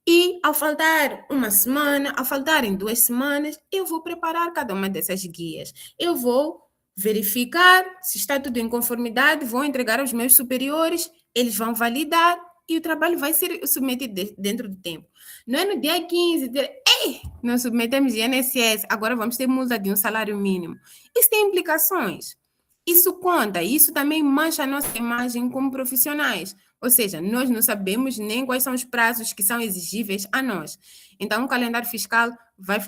E ao faltar uma semana, ao faltarem 2 semanas, eu vou preparar cada uma dessas guias. Eu vou verificar se está tudo em conformidade, vou entregar aos meus superiores, eles vão validar e o trabalho vai ser submetido dentro do tempo. Não é no dia 15, dizer, ei, nós submetemos INSS, agora vamos ter multa de um salário mínimo. Isso tem implicações. Isso conta, isso também mancha a nossa imagem como profissionais. Ou seja, nós não sabemos nem quais são os prazos que são exigíveis a nós. Então, o calendário fiscal vai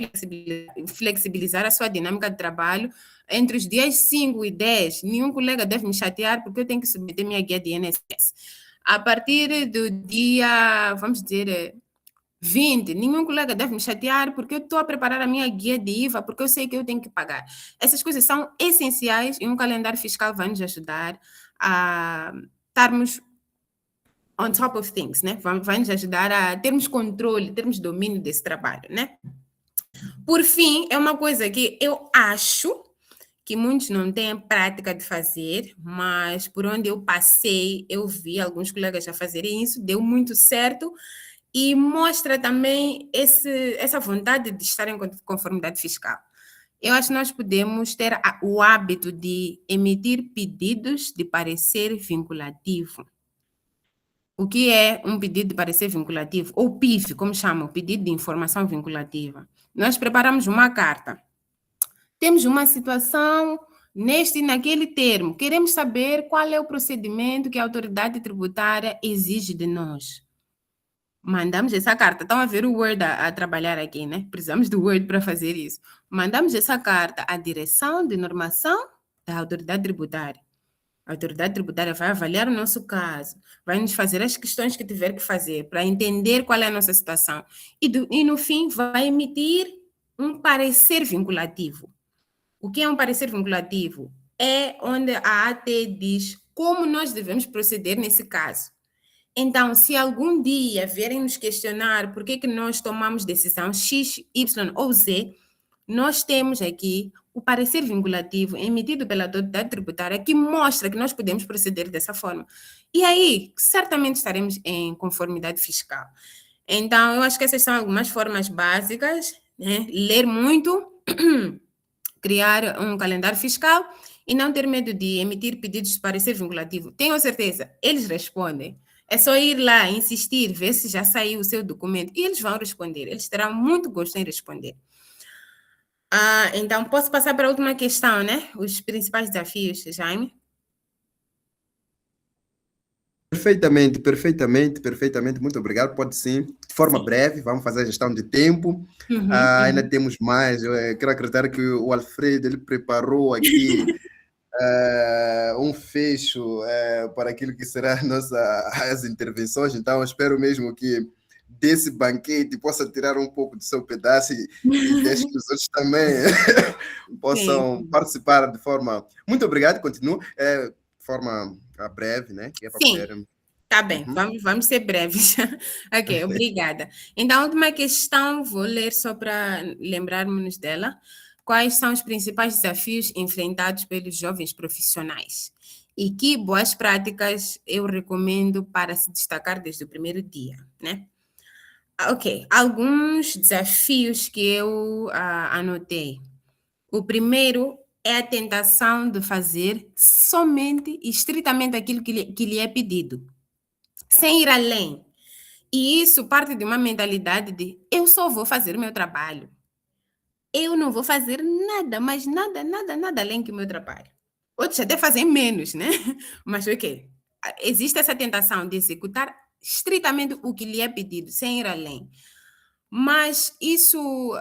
flexibilizar a sua dinâmica de trabalho. Entre os dias 5 e 10, nenhum colega deve me chatear porque eu tenho que submeter minha guia de INSS. A partir do dia, vamos dizer, 20, nenhum colega deve me chatear porque eu estou a preparar a minha guia de IVA, porque eu sei que eu tenho que pagar. Essas coisas são essenciais e um calendário fiscal vai nos ajudar a estarmos on top of things, né? Vai nos ajudar a termos controle, termos domínio desse trabalho, né? Por fim, é uma coisa que eu acho que muitos não têm prática de fazer, mas por onde eu passei, eu vi alguns colegas já fazerem isso, deu muito certo e mostra também essa vontade de estar em conformidade fiscal. Eu acho que nós podemos ter o hábito de emitir pedidos de parecer vinculativo. O que é um pedido de parecer vinculativo? Ou PIV, como chamam, pedido de informação vinculativa. Nós preparamos uma carta. Temos uma situação neste e naquele termo. Queremos saber qual é o procedimento que a autoridade tributária exige de nós. Mandamos essa carta. Estão a ver o Word a trabalhar aqui, né? Precisamos do Word para fazer isso. Mandamos essa carta à direção de normação da autoridade tributária. A autoridade tributária vai avaliar o nosso caso, vai nos fazer as questões que tiver que fazer para entender qual é a nossa situação. E no fim, vai emitir um parecer vinculativo. O que é um parecer vinculativo? É onde a AT diz como nós devemos proceder nesse caso. Então, se algum dia vierem nos questionar por que nós tomamos decisão X, Y ou Z, nós temos aqui o parecer vinculativo emitido pela autoridade tributária que mostra que nós podemos proceder dessa forma. E aí, certamente estaremos em conformidade fiscal. Então, eu acho que essas são algumas formas básicas, né? Ler muito, criar um calendário fiscal e não ter medo de emitir pedidos de parecer vinculativo. Tenho certeza, eles respondem. É só ir lá, insistir, ver se já saiu o seu documento e eles vão responder. Eles terão muito gosto em responder. Então, posso passar para a última questão, né? Os principais desafios, Jaime? Perfeitamente, perfeitamente, perfeitamente. Muito obrigado. Pode sim, de forma breve, vamos fazer a gestão de tempo. Ainda temos mais. Eu quero acreditar que o Alfredo ele preparou aqui um fecho para aquilo que será as intervenções. Então, eu espero mesmo que desse banquete possa tirar um pouco do seu pedaço e deixe que os outros também possam participar de forma... Muito obrigado, continuo. De forma breve, né? Que é para poder... Tá bem, vamos ser breves. Ok, obrigada. Então, a última questão, vou ler só para lembrarmos dela. Quais são os principais desafios enfrentados pelos jovens profissionais? E que boas práticas eu recomendo para se destacar desde o primeiro dia, né? Ok, alguns desafios que eu anotei. O primeiro é a tentação de fazer somente e estritamente aquilo que lhe é pedido, sem ir além. E isso parte de uma mentalidade de eu só vou fazer o meu trabalho. Eu não vou fazer nada, mas nada, nada, nada além que o meu trabalho. Outros até fazem menos, né? Mas ok. Existe essa tentação de executar estritamente o que lhe é pedido, sem ir além. Mas isso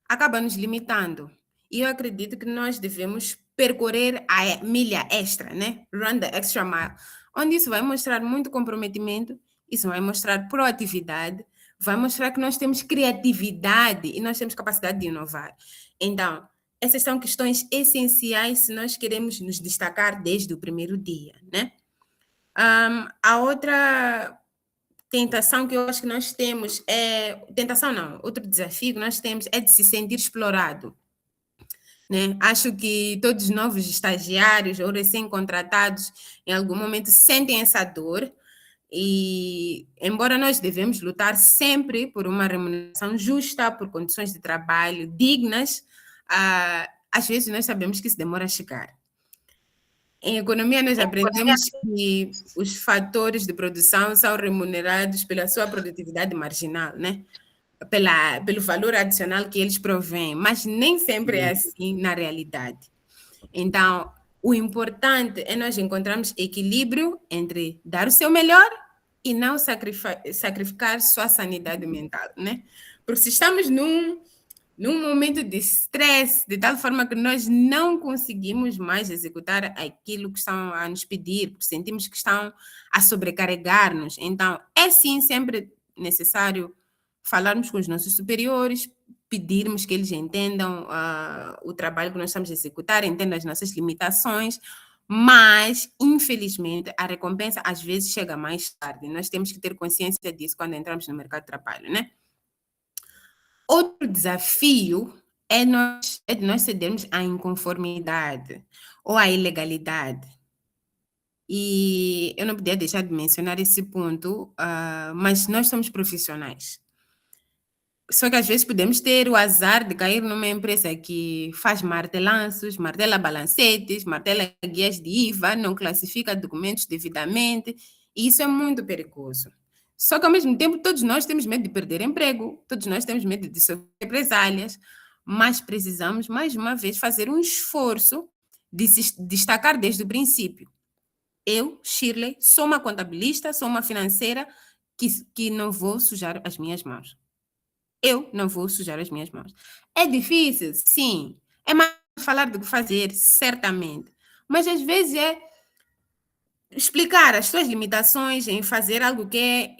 acaba nos limitando. E eu acredito que nós devemos percorrer a milha extra, né? Run the extra mile. Onde isso vai mostrar muito comprometimento, isso vai mostrar proatividade, vai mostrar que nós temos criatividade e nós temos capacidade de inovar. Então, essas são questões essenciais se nós queremos nos destacar desde o primeiro dia, né? A outra tentação que eu acho que nós temos tentação não, outro desafio que nós temos é de se sentir explorado, né? Acho que todos os novos estagiários ou recém-contratados em algum momento sentem essa dor e, embora nós devemos lutar sempre por uma remuneração justa, por condições de trabalho dignas, às vezes nós sabemos que isso demora a chegar. Em economia, nós aprendemos que os fatores de produção são remunerados pela sua produtividade marginal, né? Pelo valor adicional que eles provêm, mas nem sempre é assim na realidade. Então, o importante é nós encontrarmos equilíbrio entre dar o seu melhor e não sacrificar sua sanidade mental, né? Porque se estamos num momento de estresse, de tal forma que nós não conseguimos mais executar aquilo que estão a nos pedir, porque sentimos que estão a sobrecarregar-nos. Então, é sim sempre necessário falarmos com os nossos superiores, pedirmos que eles entendam o trabalho que nós estamos a executar, entendam as nossas limitações, mas, infelizmente, a recompensa às vezes chega mais tarde. Nós temos que ter consciência disso quando entramos no mercado de trabalho, né? Outro desafio é de nós cedermos à inconformidade ou à ilegalidade. E eu não podia deixar de mencionar esse ponto, mas nós somos profissionais. Só que às vezes podemos ter o azar de cair numa empresa que faz martelanços, martela balancetes, martela guias de IVA, não classifica documentos devidamente, e isso é muito perigoso. Só que ao mesmo tempo todos nós temos medo de perder emprego, todos nós temos medo de sofrer represálias, mas precisamos mais uma vez fazer um esforço de se destacar desde o princípio. Eu, Shirley, sou uma contabilista, sou uma financeira que não vou sujar as minhas mãos. Eu não vou sujar as minhas mãos. É difícil? Sim. É mais falar do que fazer, certamente. Mas às vezes é explicar as suas limitações em fazer algo que é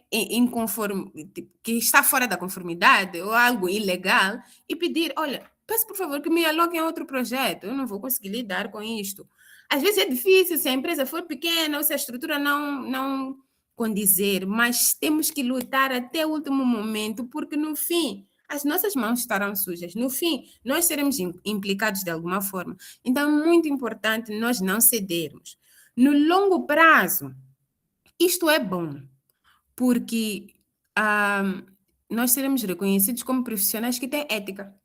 que está fora da conformidade ou algo ilegal e pedir, olha, peço por favor que me aloquem a outro projeto, eu não vou conseguir lidar com isto. Às vezes é difícil se a empresa for pequena ou se a estrutura condizer, mas temos que lutar até o último momento, porque no fim as nossas mãos estarão sujas. No fim, nós seremos implicados de alguma forma. Então, é muito importante nós não cedermos. No longo prazo, isto é bom, porque nós seremos reconhecidos como profissionais que têm ética.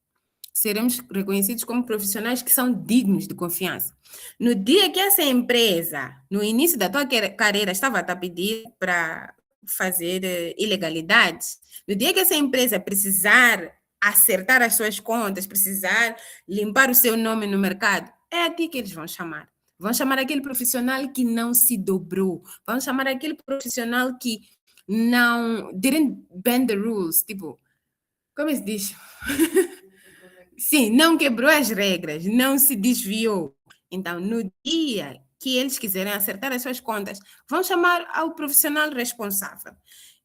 Seremos reconhecidos como profissionais que são dignos de confiança. No dia que essa empresa, no início da tua carreira, estava a te pedir para fazer ilegalidades, no dia que essa empresa precisar acertar as suas contas, precisar limpar o seu nome no mercado, é a ti que eles vão chamar. Vão chamar aquele profissional que não se dobrou. Vão chamar aquele profissional que não didn't bend the rules. Tipo, como se diz? Sim, não quebrou as regras, não se desviou. Então, no dia que eles quiserem acertar as suas contas, vão chamar ao profissional responsável.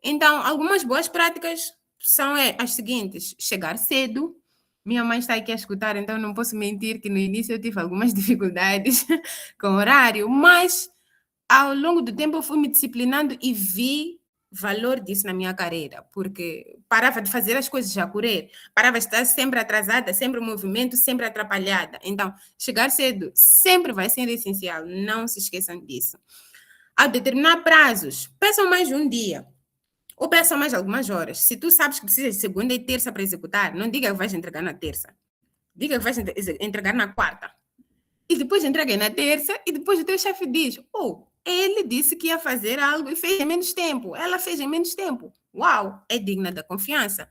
Então, algumas boas práticas são as seguintes: chegar cedo. Minha mãe está aqui a escutar, então não posso mentir que no início eu tive algumas dificuldades com o horário, mas ao longo do tempo eu fui me disciplinando e vi valor disso na minha carreira, porque parava de fazer as coisas a correr, parava de estar sempre atrasada, sempre em movimento, sempre atrapalhada. Então, chegar cedo sempre vai ser essencial, não se esqueçam disso. Ao determinar prazos, peçam mais de um dia, ou peçam mais algumas horas. Se tu sabes que precisas de segunda e terça para executar, não diga que vais entregar na terça, diga que vais entregar na quarta. E depois entreguei na terça, e depois o teu chefe diz: oh, ele disse que ia fazer algo e fez em menos tempo. Ela fez em menos tempo. Uau, é digna da confiança.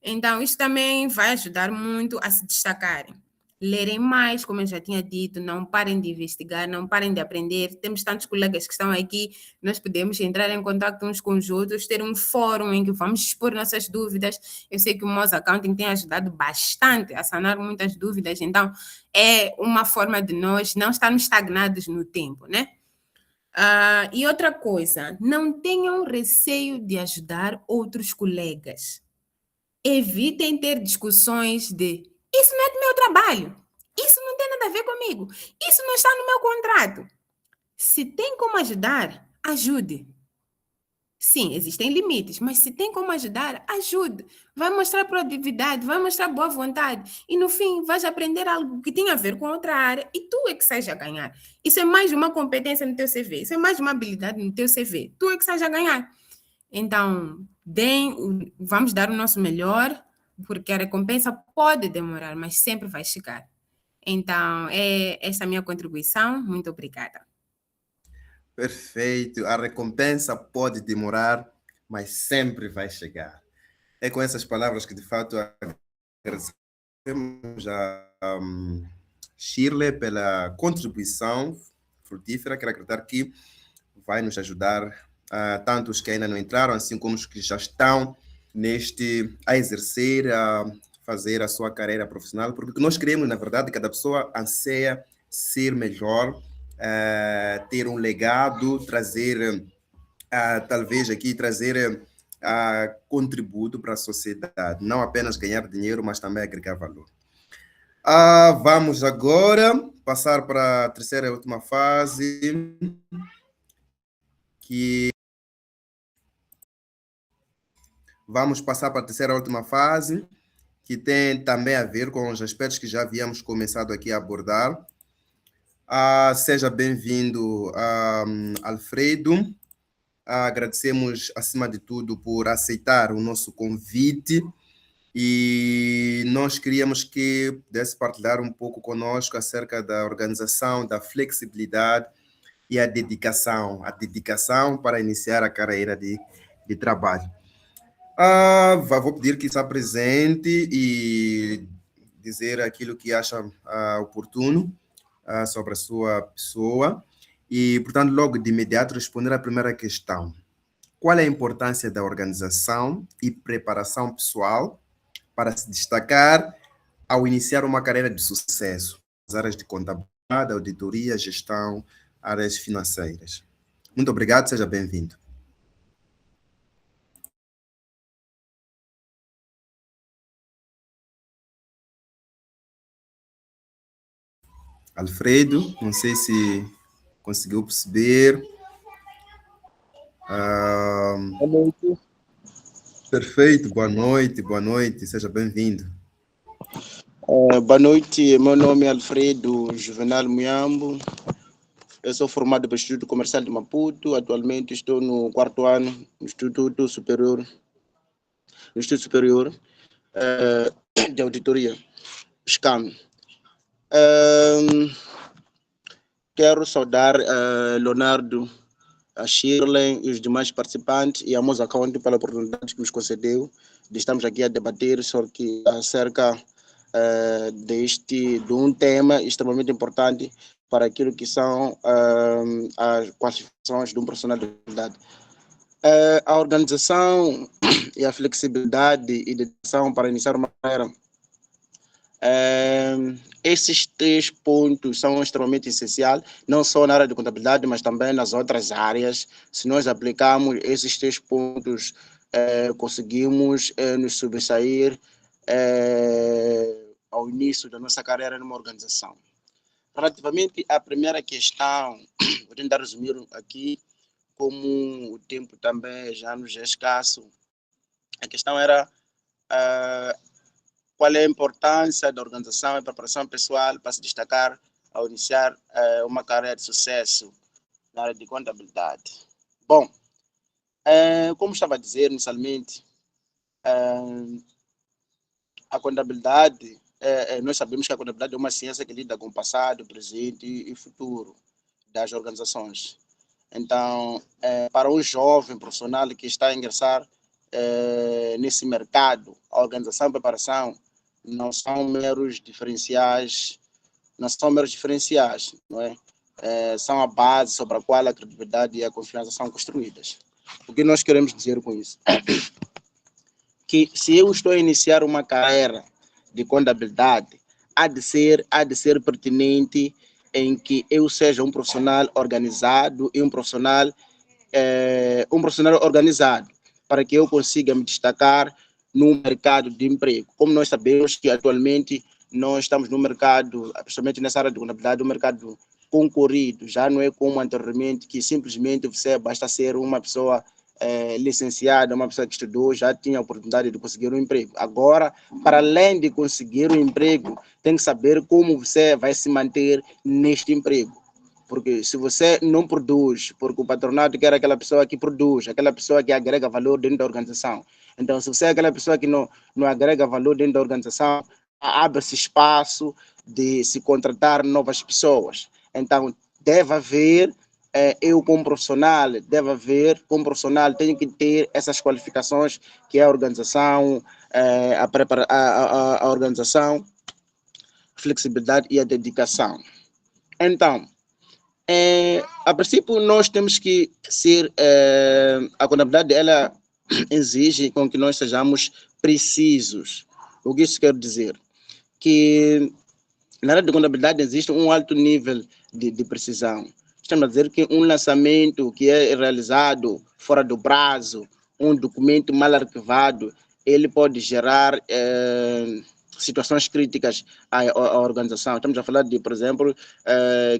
Então, isso também vai ajudar muito a se destacarem. Lerem mais, como eu já tinha dito, não parem de investigar, não parem de aprender. Temos tantos colegas que estão aqui, nós podemos entrar em contato uns com os outros, ter um fórum em que vamos expor nossas dúvidas. Eu sei que o Moz Accounting tem ajudado bastante a sanar muitas dúvidas, então é uma forma de nós não estarmos estagnados no tempo, né? E outra coisa, não tenham receio de ajudar outros colegas. Evitem ter discussões de isso não é do meu trabalho, isso não tem nada a ver comigo, isso não está no meu contrato. Se tem como ajudar, ajude. Sim, existem limites, mas se tem como ajudar, ajude. Vai mostrar produtividade, vai mostrar boa vontade. E no fim, vais aprender algo que tem a ver com outra área e tu é que sais a ganhar. Isso é mais uma competência no teu CV, isso é mais uma habilidade no teu CV. Tu é que sais a ganhar. Então, vamos dar o nosso melhor, porque a recompensa pode demorar, mas sempre vai chegar. Então, é essa a minha contribuição. Muito obrigada. Perfeito. A recompensa pode demorar, mas sempre vai chegar. É com essas palavras que, de fato, agradecemos a Shirley pela contribuição frutífera. Quero acreditar que vai nos ajudar, tanto os que ainda não entraram, assim como os que já estão a exercer, a fazer a sua carreira profissional, porque nós queremos, na verdade, cada pessoa anseia ser melhor, ter um legado, trazer, talvez aqui, trazer contributo para a sociedade, não apenas ganhar dinheiro, mas também agregar valor. Vamos agora passar para a terceira e última fase, vamos passar para a terceira e última fase, que tem também a ver com os aspectos que já havíamos começado aqui a abordar. Seja bem-vindo, Alfredo. Agradecemos, acima de tudo, por aceitar o nosso convite e nós queríamos que pudesse partilhar um pouco conosco acerca da organização, da flexibilidade e a dedicação para iniciar a carreira de trabalho. Vou pedir que se apresente e dizer aquilo que acha oportuno sobre a sua pessoa e, portanto, logo de imediato responder à primeira questão. Qual é a importância da organização e preparação pessoal para se destacar ao iniciar uma carreira de sucesso nas áreas de contabilidade, auditoria, gestão, áreas financeiras? Muito obrigado, seja bem-vindo. Alfredo, não sei se conseguiu perceber. Ah, Boa noite. perfeito, boa noite, seja bem-vindo. Boa noite, meu nome é Alfredo Juvenal Muyambo. Eu sou formado pelo Instituto Comercial de Maputo. Atualmente estou no 4º ano no Instituto Superior de Auditoria, SCAM. Quero saudar Leonardo, a Shirley e os demais participantes e a Moza County pela oportunidade que nos concedeu de estarmos aqui a debater acerca de um tema extremamente importante para aquilo que são as qualificações de um profissional de qualidade. A organização e a flexibilidade e dedicação para iniciar uma carreira. Esses 3 pontos são extremamente essenciais, não só na área de contabilidade, mas também nas outras áreas. Se nós aplicarmos esses 3 pontos, conseguimos nos sobressair ao início da nossa carreira numa organização. Relativamente à primeira questão, vou tentar resumir aqui, como o tempo também já nos é escasso. A questão era qual é a importância da organização e preparação pessoal para se destacar ao iniciar uma carreira de sucesso na área de contabilidade. Bom, como estava a dizer inicialmente, a contabilidade, nós sabemos que a contabilidade é uma ciência que lida com o passado, presente e futuro das organizações. Então, para um jovem profissional que está a ingressar nesse mercado, a organização e a preparação não são meros diferenciais, não é? São a base sobre a qual a credibilidade e a confiança são construídas. O que nós queremos dizer com isso? Que se eu estou a iniciar uma carreira de contabilidade, há de ser pertinente em que eu seja um profissional organizado e um profissional organizado, para que eu consiga me destacar no mercado de emprego. Como nós sabemos que atualmente nós estamos no mercado, principalmente nessa área de contabilidade, um mercado concorrido, já não é como anteriormente, que simplesmente você basta ser uma pessoa licenciada, uma pessoa que estudou, já tinha a oportunidade de conseguir um emprego. Agora, para além de conseguir um emprego, tem que saber como você vai se manter neste emprego. Porque se você não produz, porque o patronato quer aquela pessoa que produz, aquela pessoa que agrega valor dentro da organização. Então, se você é aquela pessoa que não agrega valor dentro da organização, abre-se espaço de se contratar novas pessoas. Então, deve haver, eu como profissional, tenho que ter essas qualificações que é a organização, a organização, flexibilidade e a dedicação. Então, a princípio, nós temos que ser, a contabilidade, ela exige com que nós sejamos precisos. O que isso quer dizer? Que na área de contabilidade existe um alto nível de precisão. Estamos a dizer que um lançamento que é realizado fora do prazo, um documento mal arquivado, ele pode gerar situações críticas à organização. Estamos a falar de, por exemplo,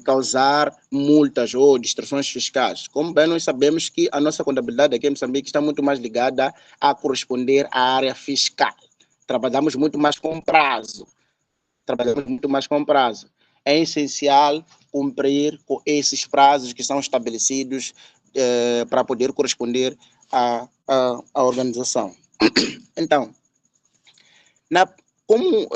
causar multas ou distrações fiscais. Como bem nós sabemos que a nossa contabilidade aqui em Moçambique está muito mais ligada a corresponder à área fiscal. Trabalhamos muito mais com prazo. É essencial cumprir com esses prazos que são estabelecidos para poder corresponder à organização. Então, como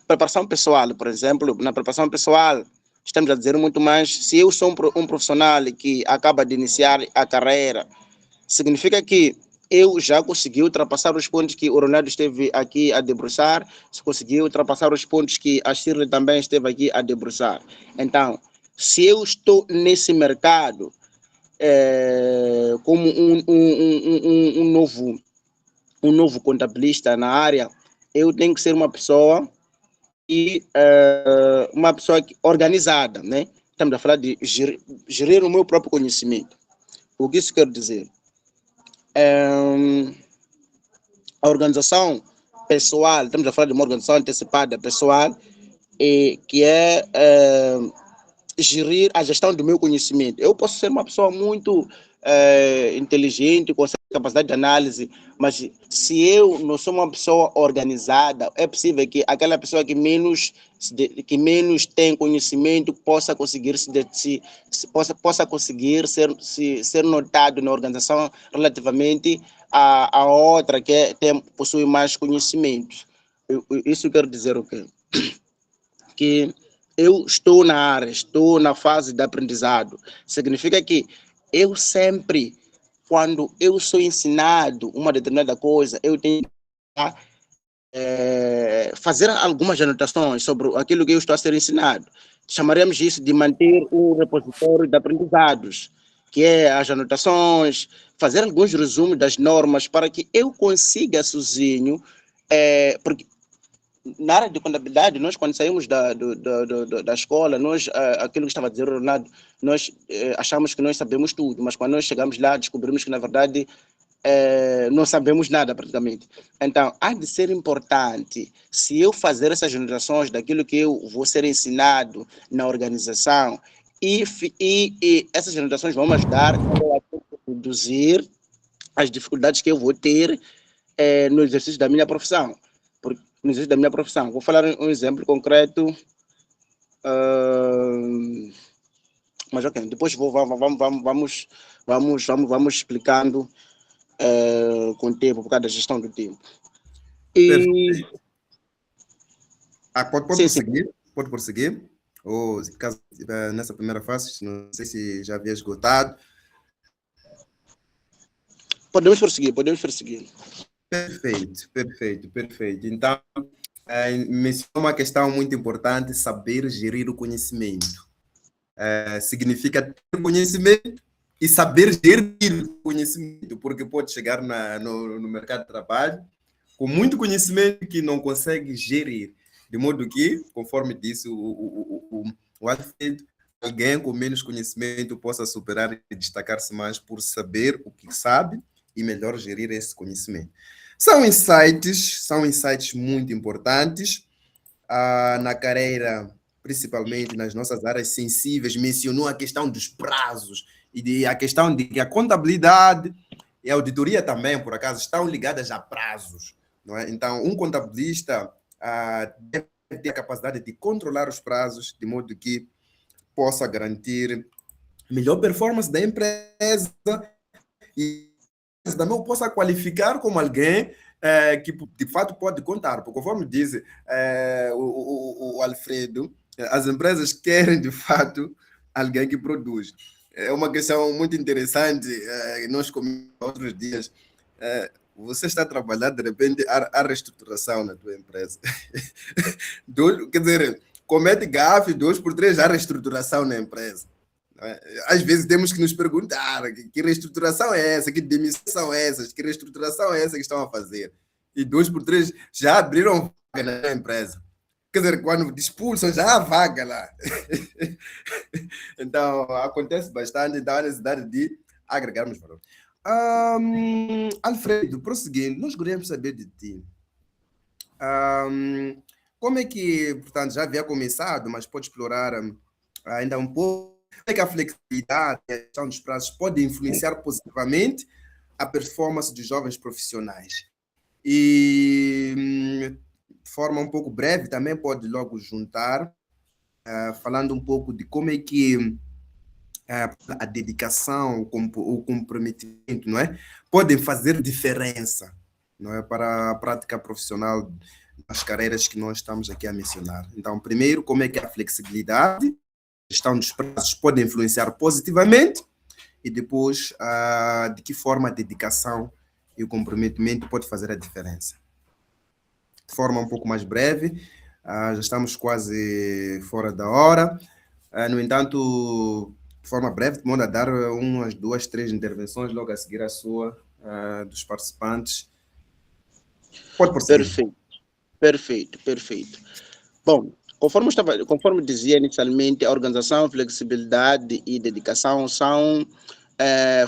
preparação pessoal, por exemplo, na preparação pessoal, estamos a dizer muito mais, se eu sou um profissional que acaba de iniciar a carreira, significa que eu já consegui ultrapassar os pontos que o Ronaldo esteve aqui a debruçar, se conseguiu ultrapassar os pontos que a Shirley também esteve aqui a debruçar. Então, se eu estou nesse mercado como um novo contabilista na área, eu tenho que ser uma pessoa organizada, né? Estamos a falar de gerir o meu próprio conhecimento. O que isso quer dizer? A organização pessoal, estamos a falar de uma organização antecipada pessoal, que é gerir a gestão do meu conhecimento. Eu posso ser uma pessoa muito inteligente, com certa capacidade de análise, mas se eu não sou uma pessoa organizada, é possível que aquela pessoa que menos tem conhecimento possa conseguir possa conseguir ser notado na organização relativamente a outra possui mais conhecimento. Isso quer dizer o quê? Que eu estou na área, estou na fase de aprendizado. Significa que eu sempre, quando eu sou ensinado uma determinada coisa, eu tenho que fazer algumas anotações sobre aquilo que eu estou a ser ensinado. Chamaremos isso de manter um repositório de aprendizados, que é as anotações, fazer alguns resumos das normas para que eu consiga sozinho, porque na área de contabilidade, nós quando saímos da escola, nós, aquilo que estava a dizer o Ronaldo, nós achamos que nós sabemos tudo, mas quando nós chegamos lá, descobrimos que na verdade não sabemos nada praticamente. Então, há de ser importante, se eu fazer essas anotações daquilo que eu vou ser ensinado na organização, e essas anotações vão me ajudar a reduzir as dificuldades que eu vou ter no exercício da minha profissão. No exercício da minha profissão. Vou falar um exemplo concreto, mas ok, depois vamos explicando com o tempo, por causa da gestão do tempo. E... Pode prosseguir? Pode prosseguir? Ou, caso nessa primeira fase, não sei se já havia esgotado. Podemos prosseguir. Perfeito. Então, mencionou uma questão muito importante: saber gerir o conhecimento. Significa ter conhecimento e saber gerir o conhecimento, porque pode chegar no mercado de trabalho com muito conhecimento que não consegue gerir, de modo que, conforme disse o Alfredo, alguém com menos conhecimento possa superar e destacar-se mais por saber o que sabe e melhor gerir esse conhecimento. São insights muito importantes na carreira, principalmente nas nossas áreas sensíveis. Mencionou a questão dos prazos e a questão de que a contabilidade e a auditoria também, por acaso, estão ligadas a prazos, não é? Então, um contabilista deve ter a capacidade de controlar os prazos de modo que possa garantir melhor performance da empresa e também possa qualificar como alguém que de fato pode contar, porque conforme diz o Alfredo, as empresas querem de fato alguém que produz. É uma questão muito interessante, nós comentamos outros dias, você está a trabalhar, de repente há reestruturação na tua empresa. Quer dizer, comete gafe, 2 por 3 há reestruturação na empresa. Às vezes temos que nos perguntar que reestruturação é essa, que demissão é essa, que reestruturação é essa que estão a fazer. E 2 por 3 já abriram vaga na empresa. Quer dizer, quando expulsam, já há vaga lá. Então, acontece bastante, então há necessidade de agregarmos valor. Alfredo, prosseguindo, nós gostaríamos de saber de ti. Como é que, portanto, já havia começado, mas pode explorar ainda um pouco, como é que a flexibilidade e a gestão dos prazos pode influenciar positivamente a performance dos jovens profissionais? E de forma um pouco breve também pode logo juntar, falando um pouco de como é que a dedicação, o comprometimento, não é? Podem fazer diferença, não é? Para a prática profissional das carreiras que nós estamos aqui a mencionar. Então, primeiro, como é que a flexibilidade, a gestão dos prazos pode influenciar positivamente e depois, de que forma a dedicação e o comprometimento pode fazer a diferença. De forma um pouco mais breve, já estamos quase fora da hora. No entanto, de forma breve, manda dar umas 2, 3 intervenções logo a seguir a sua, dos participantes. Pode prosseguir. Perfeito. Bom, conforme dizia inicialmente, a organização, flexibilidade e dedicação são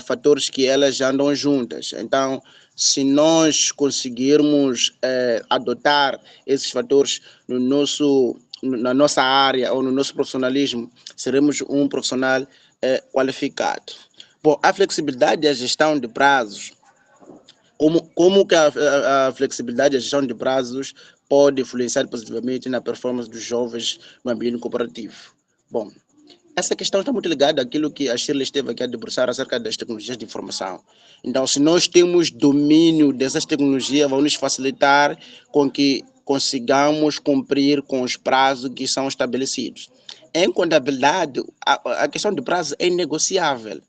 fatores que elas andam juntas. Então, se nós conseguirmos adotar esses fatores na nossa área ou no nosso profissionalismo, seremos um profissional qualificado. Bom, a flexibilidade e a gestão de prazos, como que a flexibilidade e a gestão de prazos pode influenciar positivamente na performance dos jovens no ambiente cooperativo? Bom, essa questão está muito ligada àquilo que a Shirley esteve aqui a debruçar acerca das tecnologias de informação. Então, se nós temos domínio dessas tecnologias, vão nos facilitar com que consigamos cumprir com os prazos que são estabelecidos. Em contabilidade, a questão de prazo é negociável.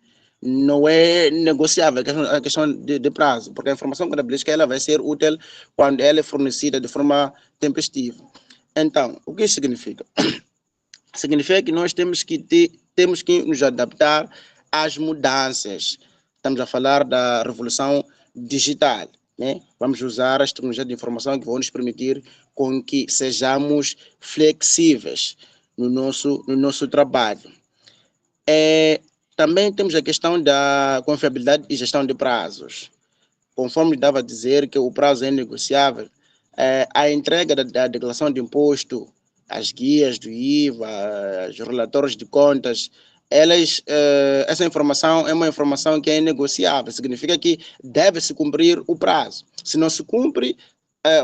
Não é negociável a questão de prazo, porque a informação contabilística ela vai ser útil quando ela é fornecida de forma tempestiva. Então, o que isso significa? Significa que nós temos que nos adaptar às mudanças. Estamos a falar da revolução digital, né? Vamos usar as tecnologias de informação que vão nos permitir com que sejamos flexíveis no nosso trabalho. Também temos a questão da confiabilidade e gestão de prazos. Conforme estava a dizer que o prazo é negociável, a entrega da declaração de imposto, as guias do IVA, os relatórios de contas, essa informação é uma informação que é negociável, significa que deve-se cumprir o prazo. Se não se cumpre,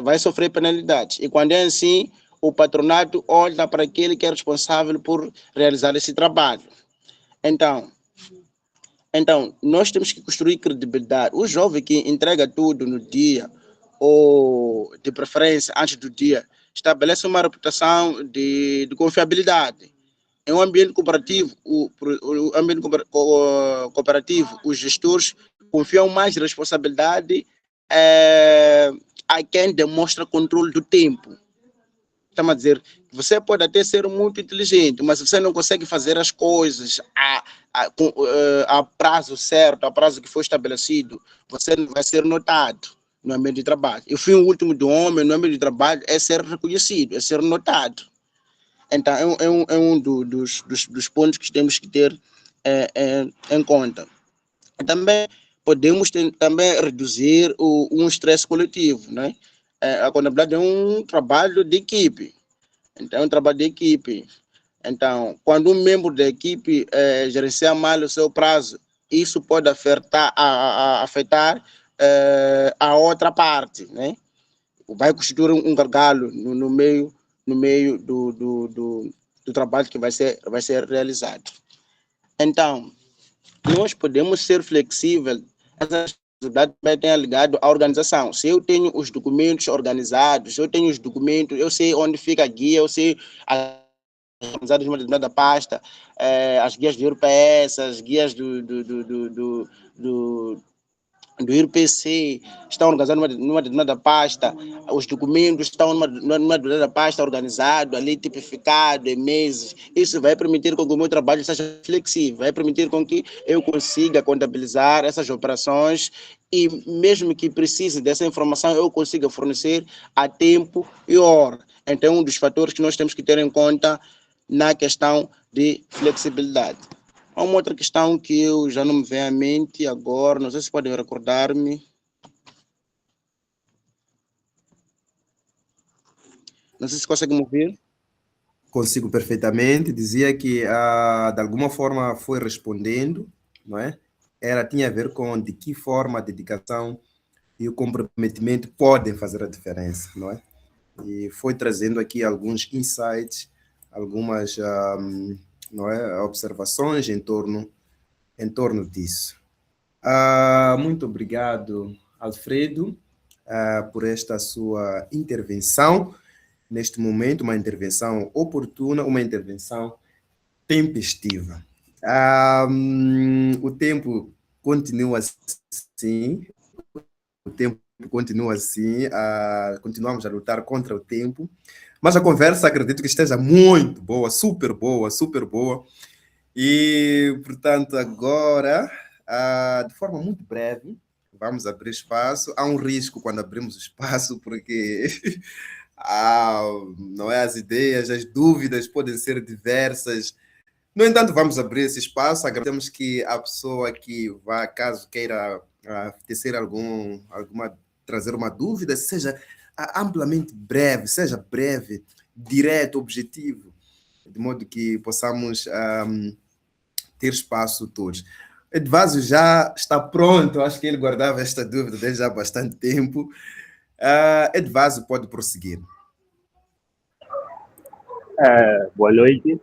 vai sofrer penalidades. E quando é assim, o patronato olha para aquele que é responsável por realizar esse trabalho. Então, nós temos que construir credibilidade. O jovem que entrega tudo no dia, ou de preferência antes do dia, estabelece uma reputação de confiabilidade. Em um ambiente cooperativo, cooperativo, os gestores confiam mais responsabilidade a quem demonstra controle do tempo. Estamos a dizer, você pode até ser muito inteligente, mas se você não consegue fazer as coisas a prazo certo, a prazo que foi estabelecido, você não vai ser notado no ambiente de trabalho. E o fim último do homem no ambiente de trabalho é ser reconhecido, é ser notado. Então, é um dos pontos que temos que ter em conta. Também podemos também reduzir um estresse coletivo, né? A contabilidade é um trabalho de equipe. Então, é um trabalho de equipe. Então, quando um membro da equipe gerencia mal o seu prazo, isso pode afetar a outra parte, né? Vai constituir um gargalo no meio do trabalho que vai ser realizado. Então, nós podemos ser flexíveis. Essa flexibilidade também tem ligado à organização. Se eu tenho os documentos organizados, se eu tenho os documentos, eu sei onde fica a guia, eu sei organizadas numa determinada pasta, as guias do IRPS, as guias do IRPC estão organizadas numa determinada pasta, os documentos estão numa determinada pasta organizado, ali tipificado em meses. Isso vai permitir com que o meu trabalho seja flexível, vai permitir com que eu consiga contabilizar essas operações e mesmo que precise dessa informação, eu consiga fornecer a tempo e hora. Então, um dos fatores que nós temos que ter em conta na questão de flexibilidade. Há uma outra questão que eu já não me vem à mente agora, não sei se podem recordar-me. Não sei se conseguem me ouvir. Consigo perfeitamente. Dizia que, de alguma forma, foi respondendo, não é? Tinha a ver com de que forma a dedicação e o comprometimento podem fazer a diferença, não é? E foi trazendo aqui alguns insights, algumas não é, observações em torno disso. Muito obrigado, Alfredo, por esta sua intervenção. Neste momento, uma intervenção oportuna, uma intervenção tempestiva. O tempo continua assim, continuamos a lutar contra o tempo, mas a conversa acredito que esteja muito boa, super boa, e, portanto, agora, de forma muito breve, vamos abrir espaço. Há um risco quando abrimos espaço, porque não é, as ideias, as dúvidas podem ser diversas. No entanto, vamos abrir esse espaço. Agradecemos que a pessoa que vá, caso queira trazer uma dúvida, seja amplamente breve, seja breve, direto, objetivo, de modo que possamos ter espaço todos. Edvásio já está pronto, acho que ele guardava esta dúvida desde há bastante tempo. Edvásio pode prosseguir. Boa noite.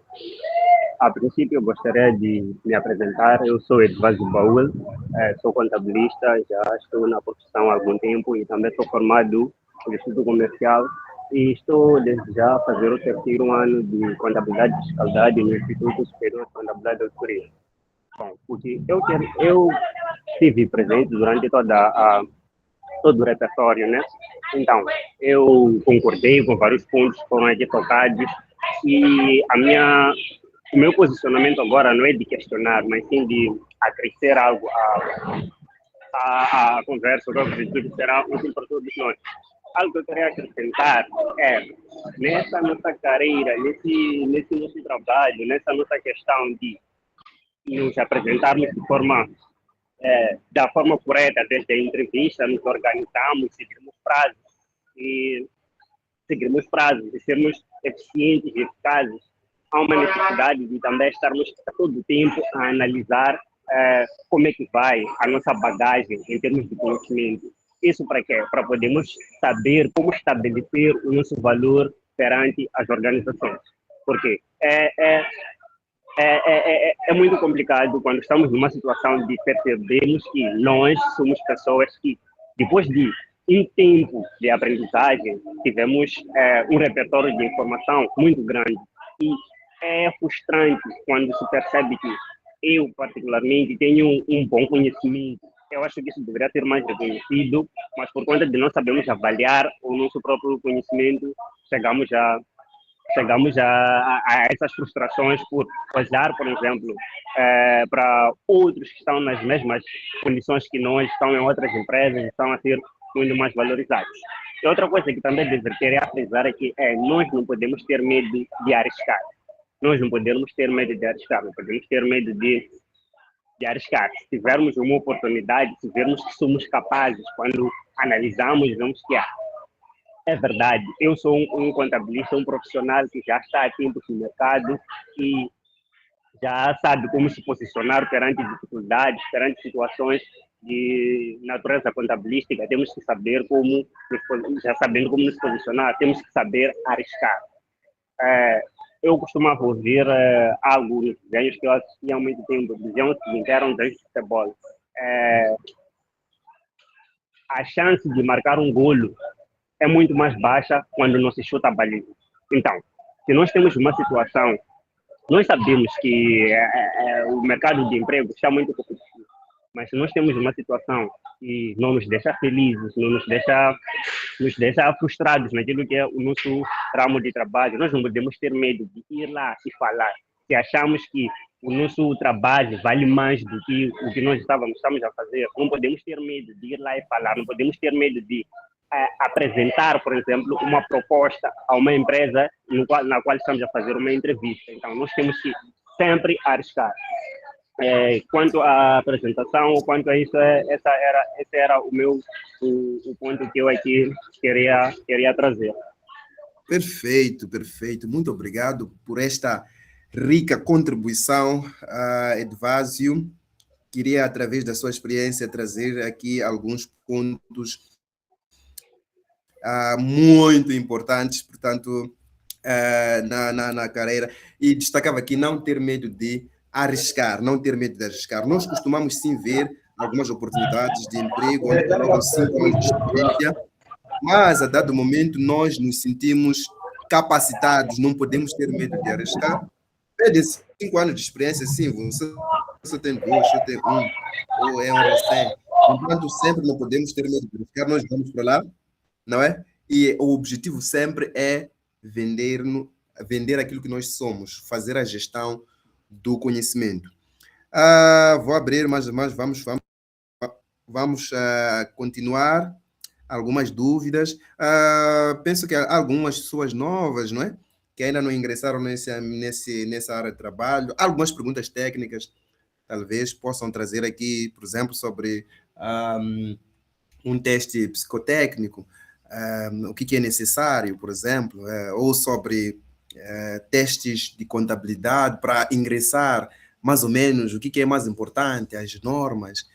A princípio, eu gostaria de me apresentar. Eu sou Edvásio Baúl, sou contabilista, já estou na profissão há algum tempo e também sou formado no Instituto Comercial e estou desde já a fazer o terceiro ano de contabilidade e fiscalidade no Instituto Superior de Contabilidade e Auditoria. Bom, porque eu estive presente durante todo o repertório, né? Então, eu concordei com vários pontos que foram aqui tocados e o meu posicionamento agora não é de questionar, mas sim de acrescer algo à conversa, que eu acredito que será útil para todos nós. Algo que eu queria acrescentar é, nessa nossa carreira, nesse nosso trabalho, nessa nossa questão de nos apresentarmos de forma da forma correta, desde a entrevista, nos organizamos, seguirmos prazos e sermos eficientes e eficazes. Há uma necessidade de também estarmos todo o tempo a analisar como é que vai a nossa bagagem em termos de conhecimento. Isso para quê? Para podermos saber como estabelecer o nosso valor perante as organizações. Porque é muito complicado quando estamos numa situação de percebermos que nós somos pessoas que, depois de um tempo de aprendizagem, tivemos um repertório de informação muito grande. E é frustrante quando se percebe que eu, particularmente, tenho um bom conhecimento. Eu acho que isso deveria ser mais reconhecido, mas por conta de não sabermos avaliar o nosso próprio conhecimento, chegamos a essas frustrações por olhar, por exemplo, para outros que estão nas mesmas condições que nós, estão em outras empresas, estão a ser muito mais valorizados. E outra coisa que também deveria frisar é que nós não podemos ter medo de arriscar. Nós não podemos ter medo de arriscar, não podemos ter medo de arriscar. Se tivermos uma oportunidade, se vermos que somos capazes, quando analisamos, vemos que é verdade, eu sou um contabilista, um profissional que já está há tempos no mercado e já sabe como se posicionar perante dificuldades, perante situações de natureza contabilística. Temos que saber já sabendo como nos posicionar, temos que saber arriscar. Eu costumava ouvir algo nos desenhos que eu assistia há muito tempo, desenhos que eram desenhos de futebol. A chance de marcar um golo é muito mais baixa quando não se chuta a baliza. Então, se nós temos uma situação, nós sabemos que o mercado de emprego está muito competitivo, mas se nós temos uma situação que não nos deixa felizes, não nos deixa frustrados naquilo que é o nosso ramo de trabalho, nós não podemos ter medo de ir lá e falar. Se achamos que o nosso trabalho vale mais do que o que nós estamos a fazer, não podemos ter medo de ir lá e falar, não podemos ter medo de apresentar, por exemplo, uma proposta a uma empresa na qual estamos a fazer uma entrevista. Então, nós temos que sempre arriscar. Quanto à apresentação, quanto a isso, esse era o ponto que eu aqui queria trazer. Perfeito, perfeito. Muito obrigado por esta rica contribuição, Edvásio. Queria, através da sua experiência, trazer aqui alguns pontos muito importantes, portanto, na carreira, e destacava aqui não ter medo de arriscar, não ter medo de arriscar. Nós costumamos sim ver algumas oportunidades de emprego onde colocam 5 anos de experiência, mas a dado momento nós nos sentimos capacitados, não podemos ter medo de arriscar. Pede 5 anos de experiência, sim, você tem 2, você tem 1, ou é um recém. Enquanto sempre não podemos ter medo de arriscar, nós vamos para lá, não é? E o objetivo sempre é vender aquilo que nós somos, fazer a gestão do conhecimento. Vou abrir, mas vamos continuar. Algumas dúvidas. Penso que há algumas pessoas novas, não é? Que ainda não ingressaram nessa área de trabalho. Algumas perguntas técnicas, talvez, possam trazer aqui, por exemplo, sobre um teste psicotécnico, o que é necessário, por exemplo, ou sobre testes de contabilidade para ingressar mais ou menos o que é mais importante, as normas,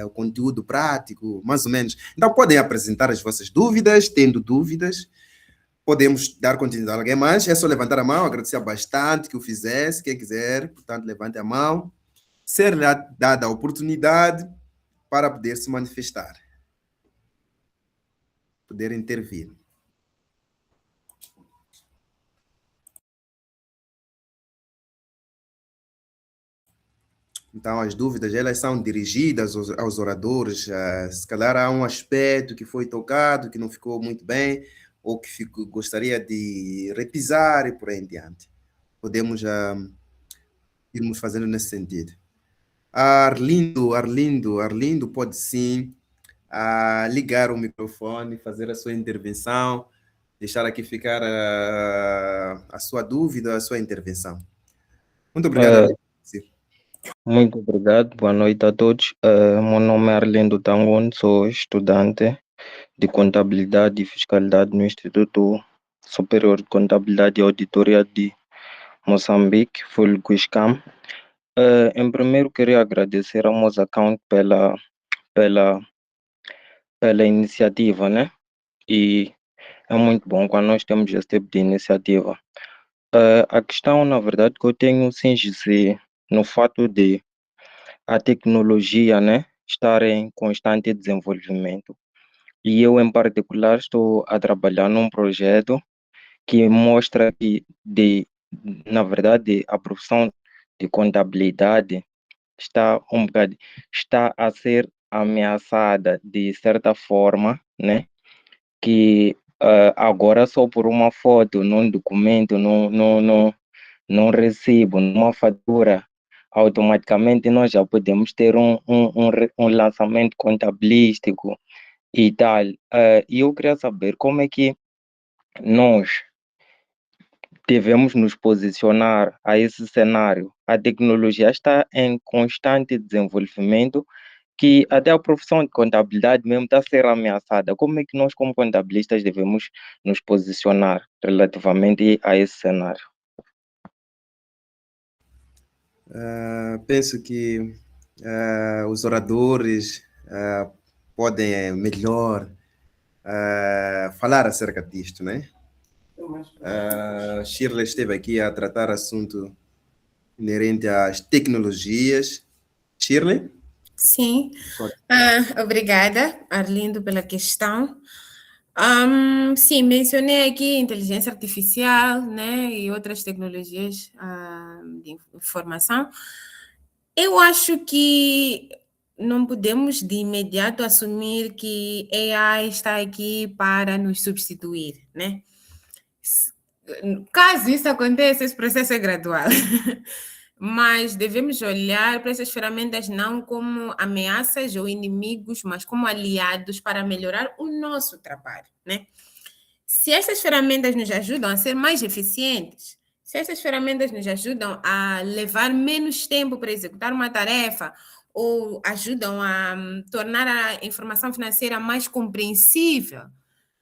o conteúdo prático, mais ou menos. Então, podem apresentar as vossas dúvidas, tendo dúvidas, podemos dar continuidade a alguém mais, é só levantar a mão, agradecer bastante que o fizesse, quem quiser, portanto, levante a mão, ser dada a oportunidade para poder se manifestar, poder intervir. Então, as dúvidas, elas são dirigidas aos oradores, se calhar há um aspecto que foi tocado, que não ficou muito bem, ou que gostaria de repisar e por aí em diante. Podemos irmos fazendo nesse sentido. Arlindo, pode sim ligar o microfone, fazer a sua intervenção, deixar aqui ficar a sua dúvida, a sua intervenção. Muito obrigado, Arlindo. Muito obrigado, boa noite a todos. Meu nome é Arlindo Tangon, sou estudante de Contabilidade e Fiscalidade no Instituto Superior de Contabilidade e Auditoria de Moçambique, Fulgo ISCAM. Em primeiro, queria agradecer ao Mozaccount pela iniciativa, né? E é muito bom quando nós temos esse tipo de iniciativa. A questão, na verdade, que eu tenho cinge-se no fato de a tecnologia, né, estar em constante desenvolvimento. E eu, em particular, estou a trabalhar num projeto que mostra que, na verdade, a profissão de contabilidade está a ser ameaçada de certa forma, né, que agora só por uma foto, num documento, num recibo, numa fatura, automaticamente nós já podemos ter um lançamento contabilístico e tal. E eu queria saber como é que nós devemos nos posicionar a esse cenário. A tecnologia está em constante desenvolvimento, que até a profissão de contabilidade mesmo está a ser ameaçada. Como é que nós, como contabilistas, devemos nos posicionar relativamente a esse cenário? Penso que os oradores podem melhor falar acerca disto, né? Shirley esteve aqui a tratar assunto inerente às tecnologias. Shirley? Sim, obrigada, Arlindo, pela questão. Sim, mencionei aqui inteligência artificial, né, e outras tecnologias de informação. Eu acho que não podemos de imediato assumir que AI está aqui para nos substituir, né? Caso isso aconteça, esse processo é gradual. Mas devemos olhar para essas ferramentas não como ameaças ou inimigos, mas como aliados para melhorar o nosso trabalho, né? Se essas ferramentas nos ajudam a ser mais eficientes, se essas ferramentas nos ajudam a levar menos tempo para executar uma tarefa ou ajudam a tornar a informação financeira mais compreensível,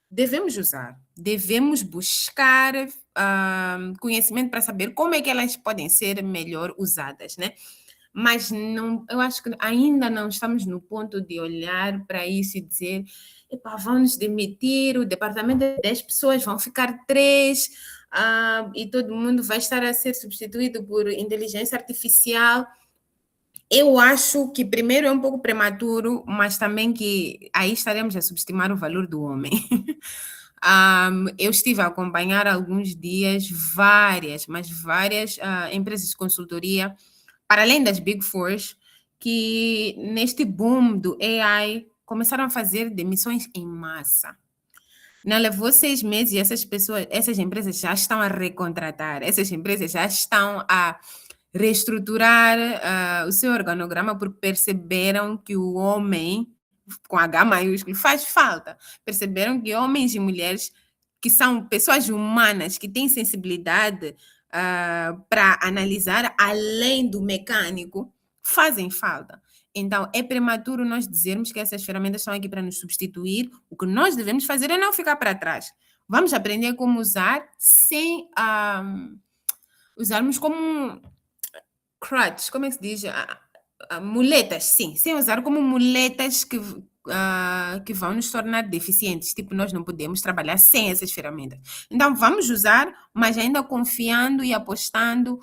devemos usar, devemos buscar conhecimento para saber como é que elas podem ser melhor usadas, né? Mas não, eu acho que ainda não estamos no ponto de olhar para isso e dizer, epá, vão nos demitir, o departamento de 10 pessoas vão ficar 3, e todo mundo vai estar a ser substituído por inteligência artificial. Eu acho que primeiro é um pouco prematuro, mas também que aí estaremos a subestimar o valor do homem. Eu estive a acompanhar há alguns dias várias empresas de consultoria, para além das Big Fours, que neste boom do AI começaram a fazer demissões em massa. Não levou 6 meses e essas empresas já estão a recontratar, essas empresas já estão a reestruturar o seu organograma porque perceberam que o homem, com H maiúsculo, faz falta. Perceberam que homens e mulheres que são pessoas humanas, que têm sensibilidade para analisar além do mecânico, fazem falta. Então, é prematuro nós dizermos que essas ferramentas estão aqui para nos substituir. O que nós devemos fazer é não ficar para trás. Vamos aprender como usar sem usarmos como crutch, como é que se diz? Muletas, sim, sem usar como muletas que vão nos tornar deficientes. Tipo, nós não podemos trabalhar sem essas ferramentas. Então, vamos usar, mas ainda confiando e apostando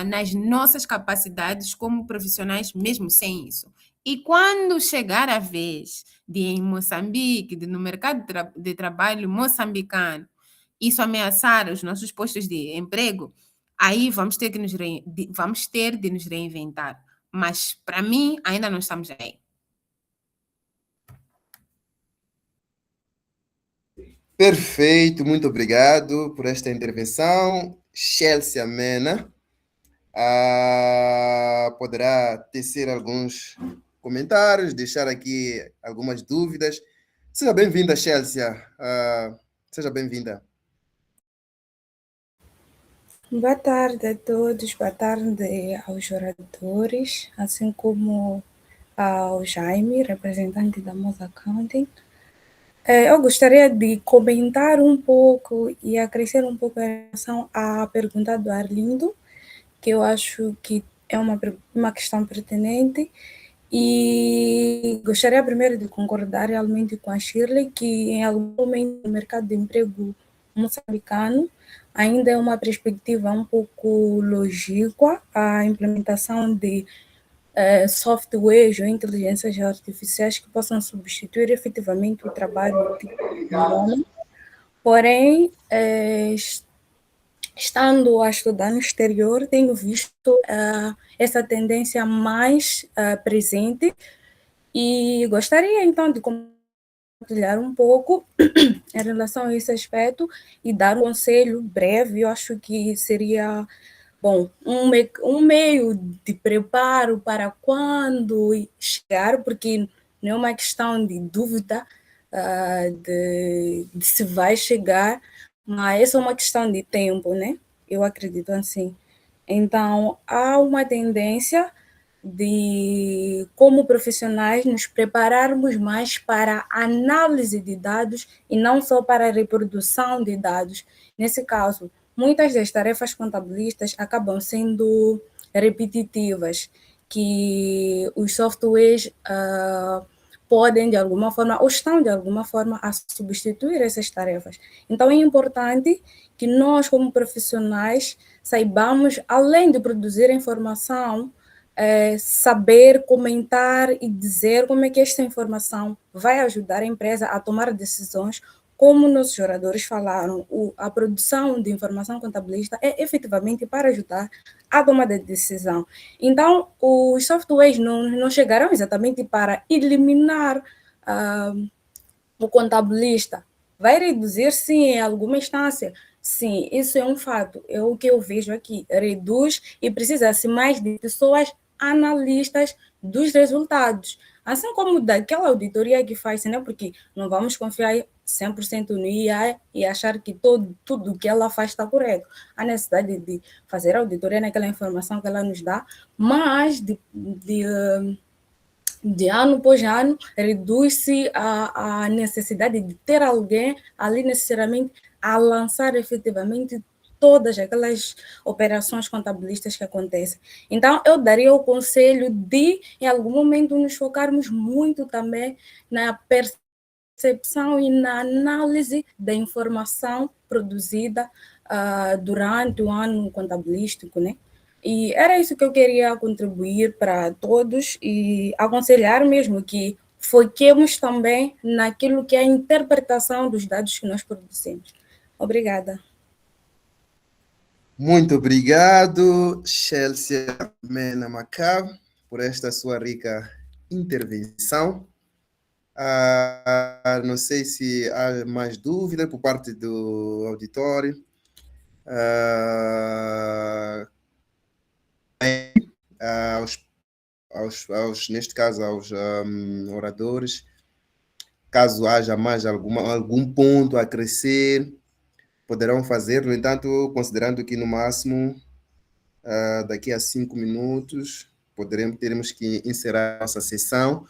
nas nossas capacidades como profissionais, mesmo sem isso. E quando chegar a vez de em Moçambique, no mercado de trabalho moçambicano, isso ameaçar os nossos postos de emprego, aí vamos ter vamos ter de nos reinventar. Mas, para mim, ainda não estamos aí. Perfeito, muito obrigado por esta intervenção. Chelsea Mena poderá tecer alguns comentários, deixar aqui algumas dúvidas. Seja bem-vinda, Chelsea. Seja bem-vinda. Boa tarde a todos, boa tarde aos oradores, assim como ao Jaime, representante da Moza Accounting. Eu gostaria de comentar um pouco e acrescer um pouco em relação à pergunta do Arlindo, que eu acho que é uma questão pertinente, e gostaria primeiro de concordar realmente com a Shirley que em algum momento o mercado de emprego moçambicano ainda é uma perspectiva um pouco longínqua a implementação de softwares ou inteligências artificiais que possam substituir efetivamente o trabalho de um homem. Porém, estando a estudar no exterior, tenho visto essa tendência mais presente e gostaria então de compartilhar um pouco em relação a esse aspecto e dar um conselho breve. Eu acho que seria bom um meio de preparo para quando chegar, porque não é uma questão de dúvida de se vai chegar, mas é uma questão de tempo, né? Eu acredito assim. Então, há uma tendência de, como profissionais, nos prepararmos mais para a análise de dados e não só para a reprodução de dados. Nesse caso, muitas das tarefas contabilistas acabam sendo repetitivas, que os softwares podem, de alguma forma, ou estão, de alguma forma, a substituir essas tarefas. Então, é importante que nós, como profissionais, saibamos, além de produzir informação, saber comentar e dizer como é que esta informação vai ajudar a empresa a tomar decisões. Como nossos oradores falaram, a produção de informação contabilista é efetivamente para ajudar a tomada de decisão. Então, os softwares não chegarão exatamente para eliminar o contabilista. Vai reduzir, sim, em alguma instância. Sim, isso é um fato. É o que eu vejo aqui. Reduz e precisa-se mais de pessoas analistas dos resultados. Assim como daquela auditoria que faz, né? Porque não vamos confiar 100% no IA e achar que tudo que ela faz está correto. Há necessidade de fazer auditoria naquela informação que ela nos dá, mas de ano após ano, reduz-se a necessidade de ter alguém ali necessariamente a lançar efetivamente todas aquelas operações contabilistas que acontecem. Então, eu daria o conselho de, em algum momento, nos focarmos muito também na percepção e na análise da informação produzida durante o ano contabilístico, né? E era isso que eu queria contribuir para todos e aconselhar mesmo que foquemos também naquilo que é a interpretação dos dados que nós produzimos. Obrigada. Muito obrigado, Chelsea Mena Macau, por esta sua rica intervenção. Não sei se há mais dúvida por parte do auditório. Neste caso, aos oradores, caso haja mais algum ponto a crescer, poderão fazer. No entanto, considerando que no máximo daqui a 5 minutos teremos que encerrar nossa sessão.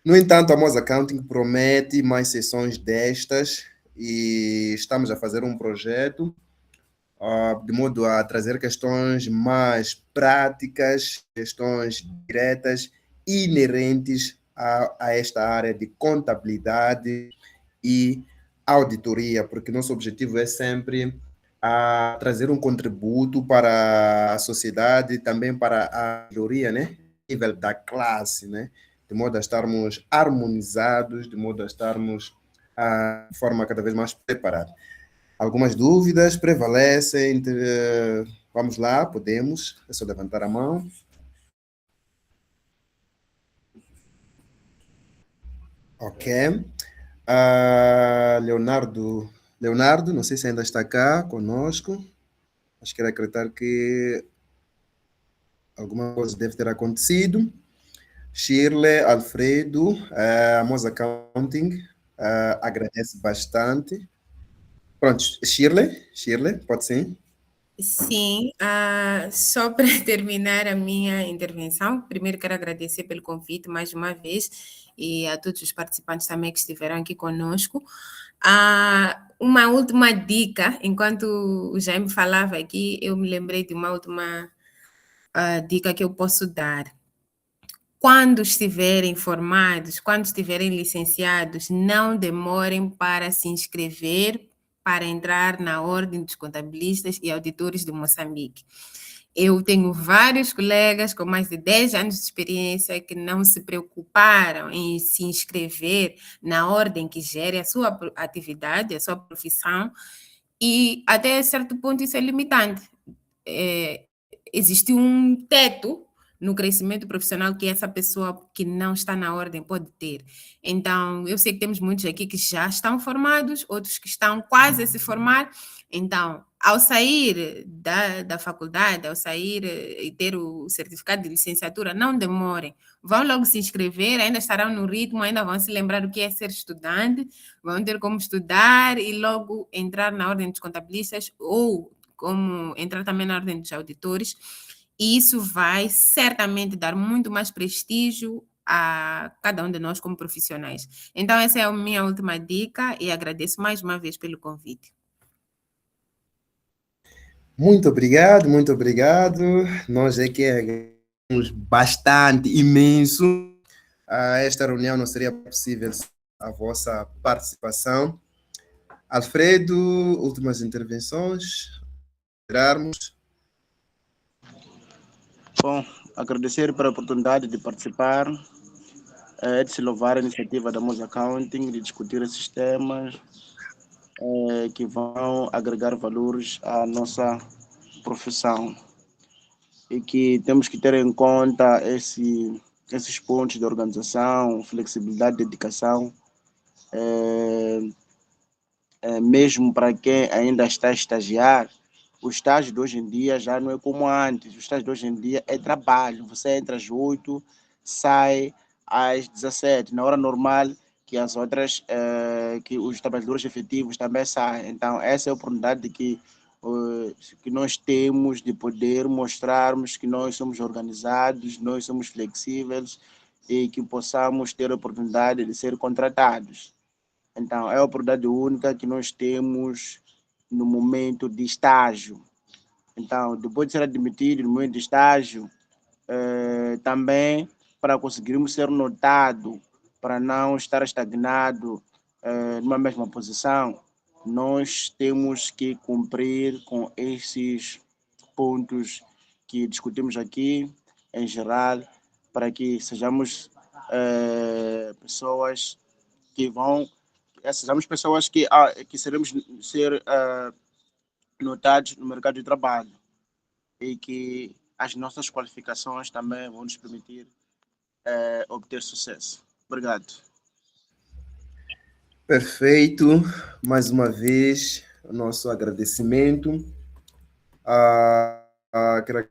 No entanto, a Moza Accounting promete mais sessões destas e estamos a fazer um projeto de modo a trazer questões mais práticas, questões diretas, inerentes a esta área de contabilidade e auditoria, porque nosso objetivo é sempre trazer um contributo para a sociedade, também para a melhoria, né, nível da classe, né, de modo a estarmos harmonizados, de modo a estarmos de forma cada vez mais preparada. Algumas dúvidas prevalecem? Vamos lá, podemos. É só levantar a mão. Ok. Leonardo, não sei se ainda está cá conosco. Acho que era acreditar que alguma coisa deve ter acontecido. Shirley, Alfredo, Amos Accounting, agradece bastante. Pronto, Shirley, pode sim? Sim, só para terminar a minha intervenção, primeiro quero agradecer pelo convite mais uma vez e a todos os participantes também que estiveram aqui conosco. Uma última dica, enquanto o Jaime falava aqui, eu me lembrei de uma última dica que eu posso dar. Quando estiverem formados, quando estiverem licenciados, não demorem para se inscrever para entrar na Ordem dos Contabilistas e Auditores de Moçambique. Eu tenho vários colegas com mais de 10 anos de experiência que não se preocuparam em se inscrever na ordem que gere a sua atividade, a sua profissão, e até certo ponto isso é limitante. Existe um teto no crescimento profissional que essa pessoa que não está na ordem pode ter. Então, eu sei que temos muitos aqui que já estão formados, outros que estão quase a se formar. Então, ao sair da faculdade, ao sair e ter o certificado de licenciatura, não demorem. Vão logo se inscrever, ainda estarão no ritmo, ainda vão se lembrar do que é ser estudante, vão ter como estudar e logo entrar na ordem dos contabilistas ou como entrar também na ordem dos auditores. E isso vai certamente dar muito mais prestígio a cada um de nós como profissionais. Então, essa é a minha última dica e agradeço mais uma vez pelo convite. Muito obrigado, muito obrigado. Nós é que agradecemos bastante, imenso. Esta reunião não seria possível sem a vossa participação. Alfredo, últimas intervenções. Esperarmos. Bom, agradecer pela oportunidade de participar, de se louvar a iniciativa da Amos Accounting, de discutir esses temas que vão agregar valores à nossa profissão e que temos que ter em conta esses pontos de organização, flexibilidade, dedicação, mesmo para quem ainda está a estagiar. O estágio de hoje em dia já não é como antes. O estágio de hoje em dia é trabalho. Você entra às 8, sai às 17, na hora normal que as outras, que os trabalhadores efetivos também saem. Então, essa é a oportunidade que nós temos de poder mostrarmos que nós somos organizados, nós somos flexíveis e que possamos ter a oportunidade de ser contratados. Então, é a oportunidade única que nós temos no momento de estágio. Então, depois de ser admitido no momento de estágio, também para conseguirmos ser notados, para não estar estagnado numa mesma posição, nós temos que cumprir com esses pontos que discutimos aqui, em geral, para que sejamos pessoas que vão sejamos pessoas que seremos ser notados no mercado de trabalho e que as nossas qualificações também vão nos permitir obter sucesso. Obrigado. Perfeito. Mais uma vez, o nosso agradecimento. Quero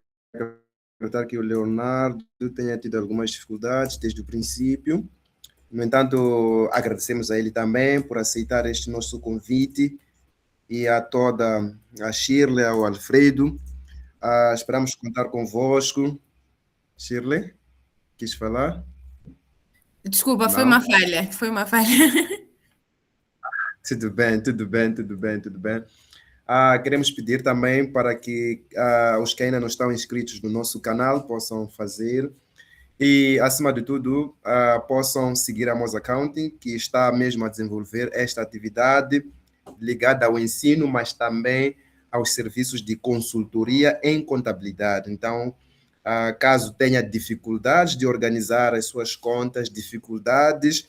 acreditar que o Leonardo tenha tido algumas dificuldades desde o princípio. No entanto, agradecemos a ele também por aceitar este nosso convite e a toda a Shirley, ao Alfredo. Esperamos contar convosco. Shirley, quis falar? Desculpa, Não. foi uma falha. Tudo bem. Queremos pedir também para que os que ainda não estão inscritos no nosso canal possam fazer e, acima de tudo, possam seguir a Moz Accounting, que está mesmo a desenvolver esta atividade ligada ao ensino, mas também aos serviços de consultoria em contabilidade. Então, caso tenha dificuldades de organizar as suas contas, dificuldades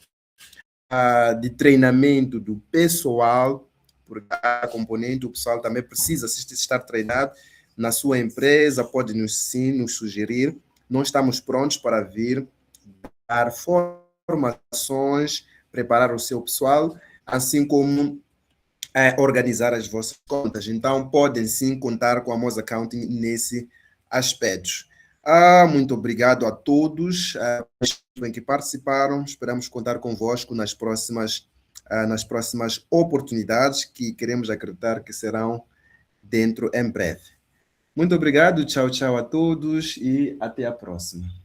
de treinamento do pessoal, porque a componente, o pessoal também precisa estar treinado na sua empresa, pode nos sugerir. Nós estamos prontos para vir dar formações, preparar o seu pessoal, assim como organizar as vossas contas. Então, podem sim contar com a Moz Accounting nesse aspecto. Muito obrigado a todos que participaram. Esperamos contar convosco nas próximas oportunidades que queremos acreditar que serão dentro em breve. Muito obrigado, tchau, tchau a todos e até a próxima.